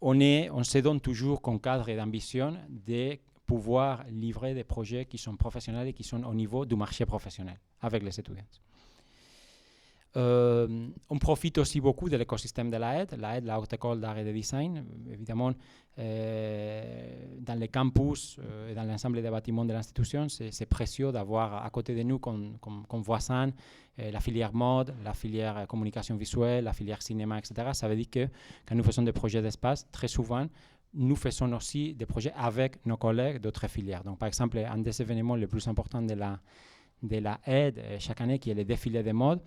Speaker 11: on se donne toujours comme cadre d'ambition de pouvoir livrer des projets qui sont professionnels et qui sont au niveau du marché professionnel avec les étudiants. On profite aussi beaucoup de l'écosystème de la la Haute École d'Art et de Design. Évidemment, dans les campus et dans l'ensemble des bâtiments de l'institution, c'est précieux d'avoir à côté de nous comme voisins la filière mode, la filière communication visuelle, la filière cinéma, etc. Ça veut dire que quand nous faisons des projets d'espace, très souvent, nous faisons aussi des projets avec nos collègues d'autres filières. Donc, par exemple, un des événements les plus importants de la aide chaque année, qui est le défilé de mode,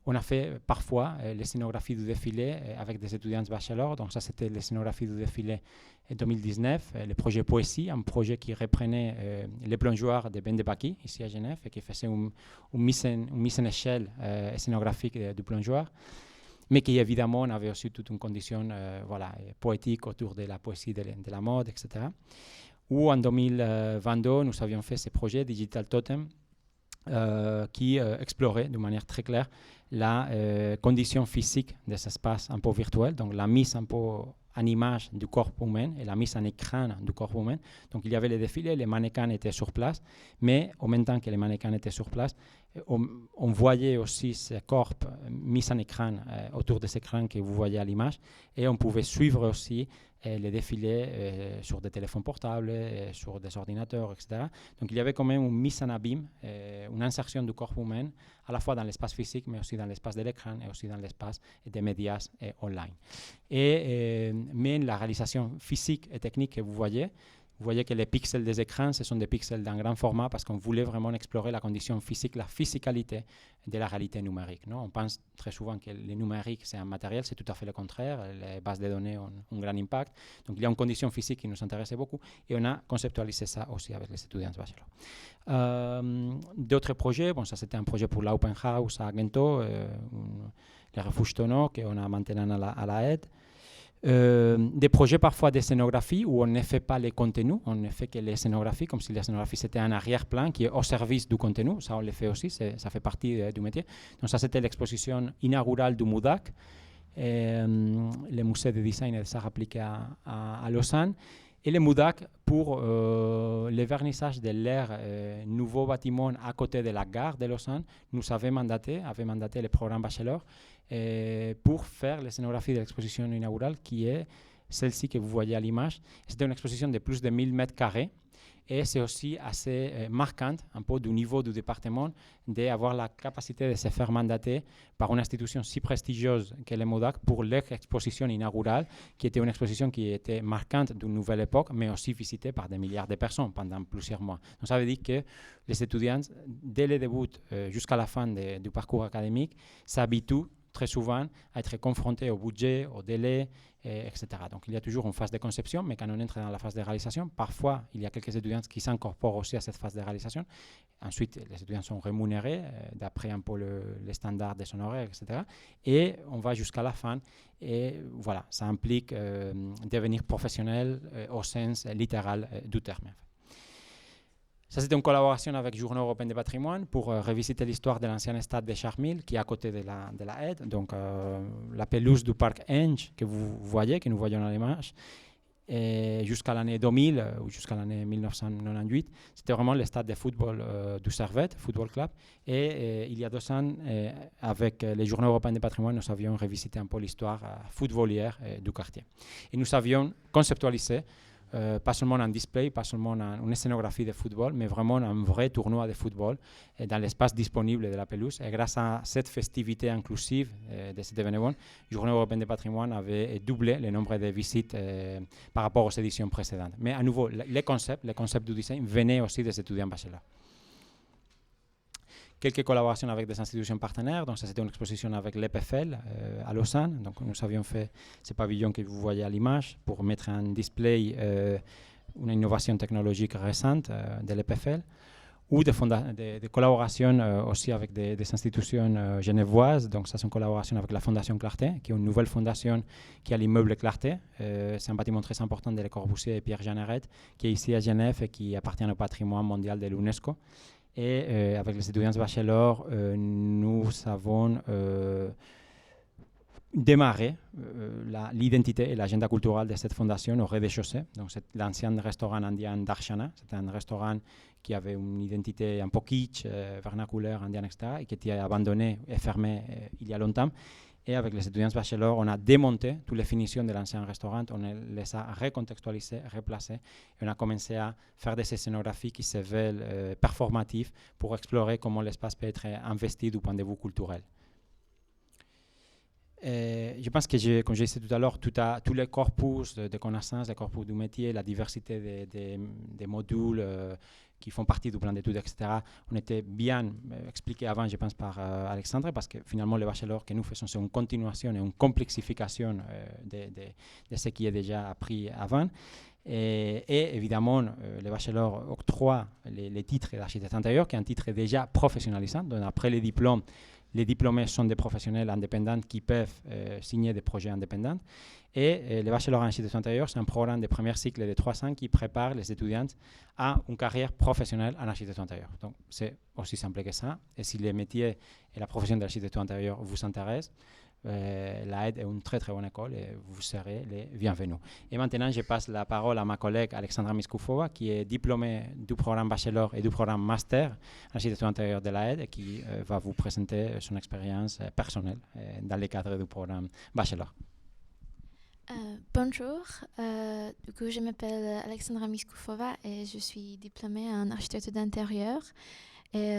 Speaker 11: on a fait parfois les scénographies du défilé avec des étudiants bachelor. Donc ça, c'était les scénographies du défilé 2019. Le projet Poésie, un projet qui reprenait les plongeoires de Ben de Baki, ici à Genève, et qui faisait une mise en échelle scénographique du plongeoir, mais qui évidemment avait aussi toute une condition poétique autour de la poésie de la mode, etc. Ou en 2022, nous avions fait ce projet Digital Totem, qui explorait de manière très claire la condition physique de cet espace un peu virtuel, donc la mise un peu en image du corps humain et la mise en écran du corps humain. Donc il y avait les défilés, les mannequins étaient sur place, mais en même temps que les mannequins étaient sur place, on voyait aussi ces corps mis en écran autour de ces écrans que vous voyez à l'image, et on pouvait suivre aussi les défilés sur des téléphones portables, sur des ordinateurs, etc. Donc il y avait quand même une mise en abîme, une insertion du corps humain, à la fois dans l'espace physique, mais aussi dans l'espace de l'écran et aussi dans l'espace des médias online. Mais la réalisation physique et technique que vous voyez que les pixels des écrans, ce sont des pixels d'un grand format parce qu'on voulait vraiment explorer la condition physique, la physicalité de la réalité numérique. Non, on pense très souvent que le numérique, c'est un matériel, c'est tout à fait le contraire. Les bases de données ont un grand impact. Donc, il y a une condition physique qui nous intéressait beaucoup et on a conceptualisé ça aussi avec les étudiants bachelor. D'autres projets, ça c'était un projet pour l'Open House à Gento, le refuge Tonneau qu'on a maintenant à la aide. Des projets parfois de scénographie où on ne fait pas les contenus, on ne fait que les scénographies, comme si la scénographie c'était un arrière-plan qui est au service du contenu. Ça on le fait aussi, ça fait partie du métier. Donc ça c'était l'exposition inaugurale du MUDAC, le musée de design et des arts appliqués à Lausanne. Et le MUDAC pour le vernissage de leur nouveau bâtiment à côté de la gare de Lausanne, nous avait mandaté le programme Bachelor pour faire la scénographie de l'exposition inaugurale qui est celle-ci que vous voyez à l'image. C'était une exposition de plus de 1000 mètres carrés et c'est aussi assez marquant un peu du niveau du département d'avoir la capacité de se faire mandater par une institution si prestigieuse que le MUDAC pour leur exposition inaugurale, qui était une exposition qui était marquante d'une nouvelle époque, mais aussi visitée par des milliards de personnes pendant plusieurs mois. Donc ça veut dire que les étudiants, dès le début jusqu'à la fin du parcours académique, s'habituent très souvent à être confrontés au budget, au délai, etc. Donc il y a toujours une phase de conception, mais quand on entre dans la phase de réalisation, parfois il y a quelques étudiants qui s'incorporent aussi à cette phase de réalisation. Ensuite, les étudiants sont rémunérés d'après un peu les standards des honoraires, etc. Et on va jusqu'à la fin. Et voilà, ça implique devenir professionnel au sens littéral du terme. Ça, c'était une collaboration avec Journée européenne du patrimoine pour revisiter l'histoire de l'ancien stade de Charmilles, qui est à côté de la aide. Donc, la pelouse du parc Enge, que vous voyez, que nous voyons à l'image, jusqu'à l'année 2000 ou jusqu'à l'année 1998, c'était vraiment le stade de football du Servette Football Club. Et il y a 2 ans, avec les Journées européennes du patrimoine, nous avions revisité un peu l'histoire footballière du quartier. Et nous avions conceptualisé pas seulement un display, pas seulement une scénographie de football, mais vraiment un vrai tournoi de football dans l'espace disponible de la pelouse. Et grâce à cette festivité inclusive de cet événement, Journée européenne du patrimoine avait doublé le nombre de visites par rapport aux éditions précédentes. Mais à nouveau, les concepts du design venaient aussi des étudiants bachelor. Quelques collaborations avec des institutions partenaires. Donc ça, c'était une exposition avec l'EPFL à Lausanne. Donc nous avions fait ce pavillon que vous voyez à l'image pour mettre en display une innovation technologique récente de l'EPFL. ou des collaborations aussi avec des institutions genevoises. Donc ça, c'est une collaboration avec la Fondation Clarté, qui est une nouvelle fondation qui a l'immeuble Clarté. C'est un bâtiment très important de Le Corbusier et Pierre Jeanneret, qui est ici à Genève et qui appartient au patrimoine mondial de l'UNESCO. Et avec les étudiants bachelor, nous avons démarré l'identité et l'agenda culturelle de cette fondation au rez-de-chaussée. Donc c'est l'ancien restaurant indien d'Archana. C'était un restaurant qui avait une identité un peu kitsch, vernaculaire, indienne, etc., et qui était abandonné et fermé il y a longtemps. Et avec les étudiants bachelor, on a démonté toutes les finitions de l'ancien restaurant, on les a recontextualisées, replacées, et on a commencé à faire des scénographies qui se veulent performatives pour explorer comment l'espace peut être investi du point de vue culturel. Je pense que, comme je disais tout à l'heure, tous les corpus de connaissances, les corpus du métier, la diversité des modules qui font partie du plan d'études, etc., ont été bien expliqués avant, je pense, par Alexandre, parce que finalement, le bachelor que nous faisons, c'est une continuation et une complexification de ce qui est déjà appris avant. Et évidemment, le bachelor octroie les titres d'architecte intérieur, qui est un titre déjà professionnalisant. Donc, après les diplômes, les diplômés sont des professionnels indépendants qui peuvent signer des projets indépendants. Et le bachelor en architecture intérieure, c'est un programme de premier cycle de 3 ans qui prépare les étudiants à une carrière professionnelle en architecture intérieure. Donc, c'est aussi simple que ça. Et si les métiers et la profession de l'architecture intérieure vous intéressent, l'AED est une très très bonne école et vous serez les bienvenus. Et maintenant, je passe la parole à ma collègue Alexandra Miskoufova, qui est diplômée du programme bachelor et du programme master en architecture intérieure de l'AED et qui va vous présenter son expérience personnelle dans le cadre du programme bachelor.
Speaker 12: Bonjour, du coup, je m'appelle Alexandra Miskoufova et je suis diplômée en architecture d'intérieur. Et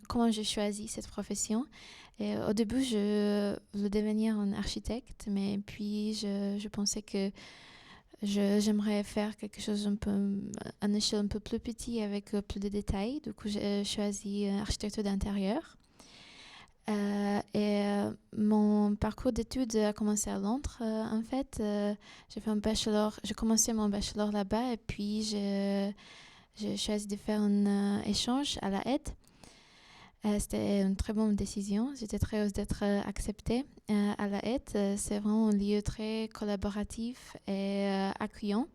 Speaker 12: comment j'ai choisi cette profession? Et au début, je voulais devenir un architecte, mais puis je pensais que j'aimerais faire quelque chose à une échelle un peu plus petite avec plus de détails. Du coup, j'ai choisi architecture d'intérieur. Mon parcours d'études a commencé à Londres. En fait, j'ai commencé mon bachelor là-bas et puis j'ai choisi de faire un échange à la aide. C'était une très bonne décision. J'étais très heureuse d'être acceptée à la aide. C'est vraiment un lieu très collaboratif et accueillant.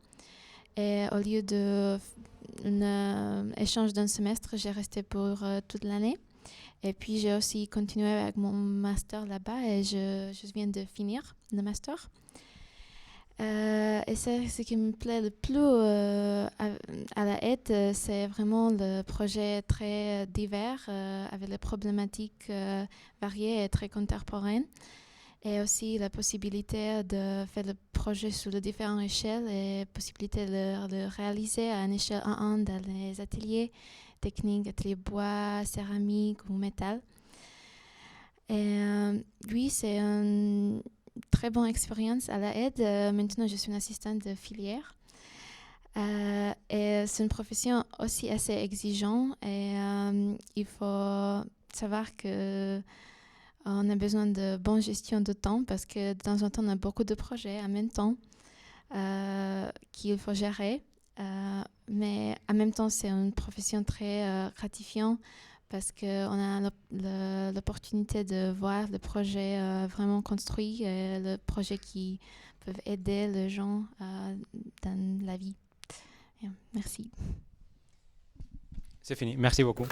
Speaker 12: Et au lieu d'un échange d'un semestre, j'ai resté pour toute l'année. Et puis, j'ai aussi continué avec mon master là-bas et je viens de finir le master. Et c'est ce qui me plaît le plus à la aide, c'est vraiment le projet très divers avec les problématiques variées et très contemporaines. Et aussi la possibilité de faire le projet sur les différentes échelles et possibilité de le réaliser à une échelle 1-1 dans les ateliers techniques, ateliers bois, céramique ou métal. Et oui, c'est une très bonne expérience à la aide. Maintenant, je suis une assistante de filière. Et c'est une profession aussi assez exigeante et il faut savoir que on a besoin de bonne gestion de temps parce que de temps en temps, on a beaucoup de projets en même temps qu'il faut gérer. Mais en même temps, c'est une profession très gratifiante parce qu'on a l'opportunité de voir le projet vraiment construit, le projet qui peut aider les gens dans la vie. Merci.
Speaker 11: C'est fini. Merci beaucoup.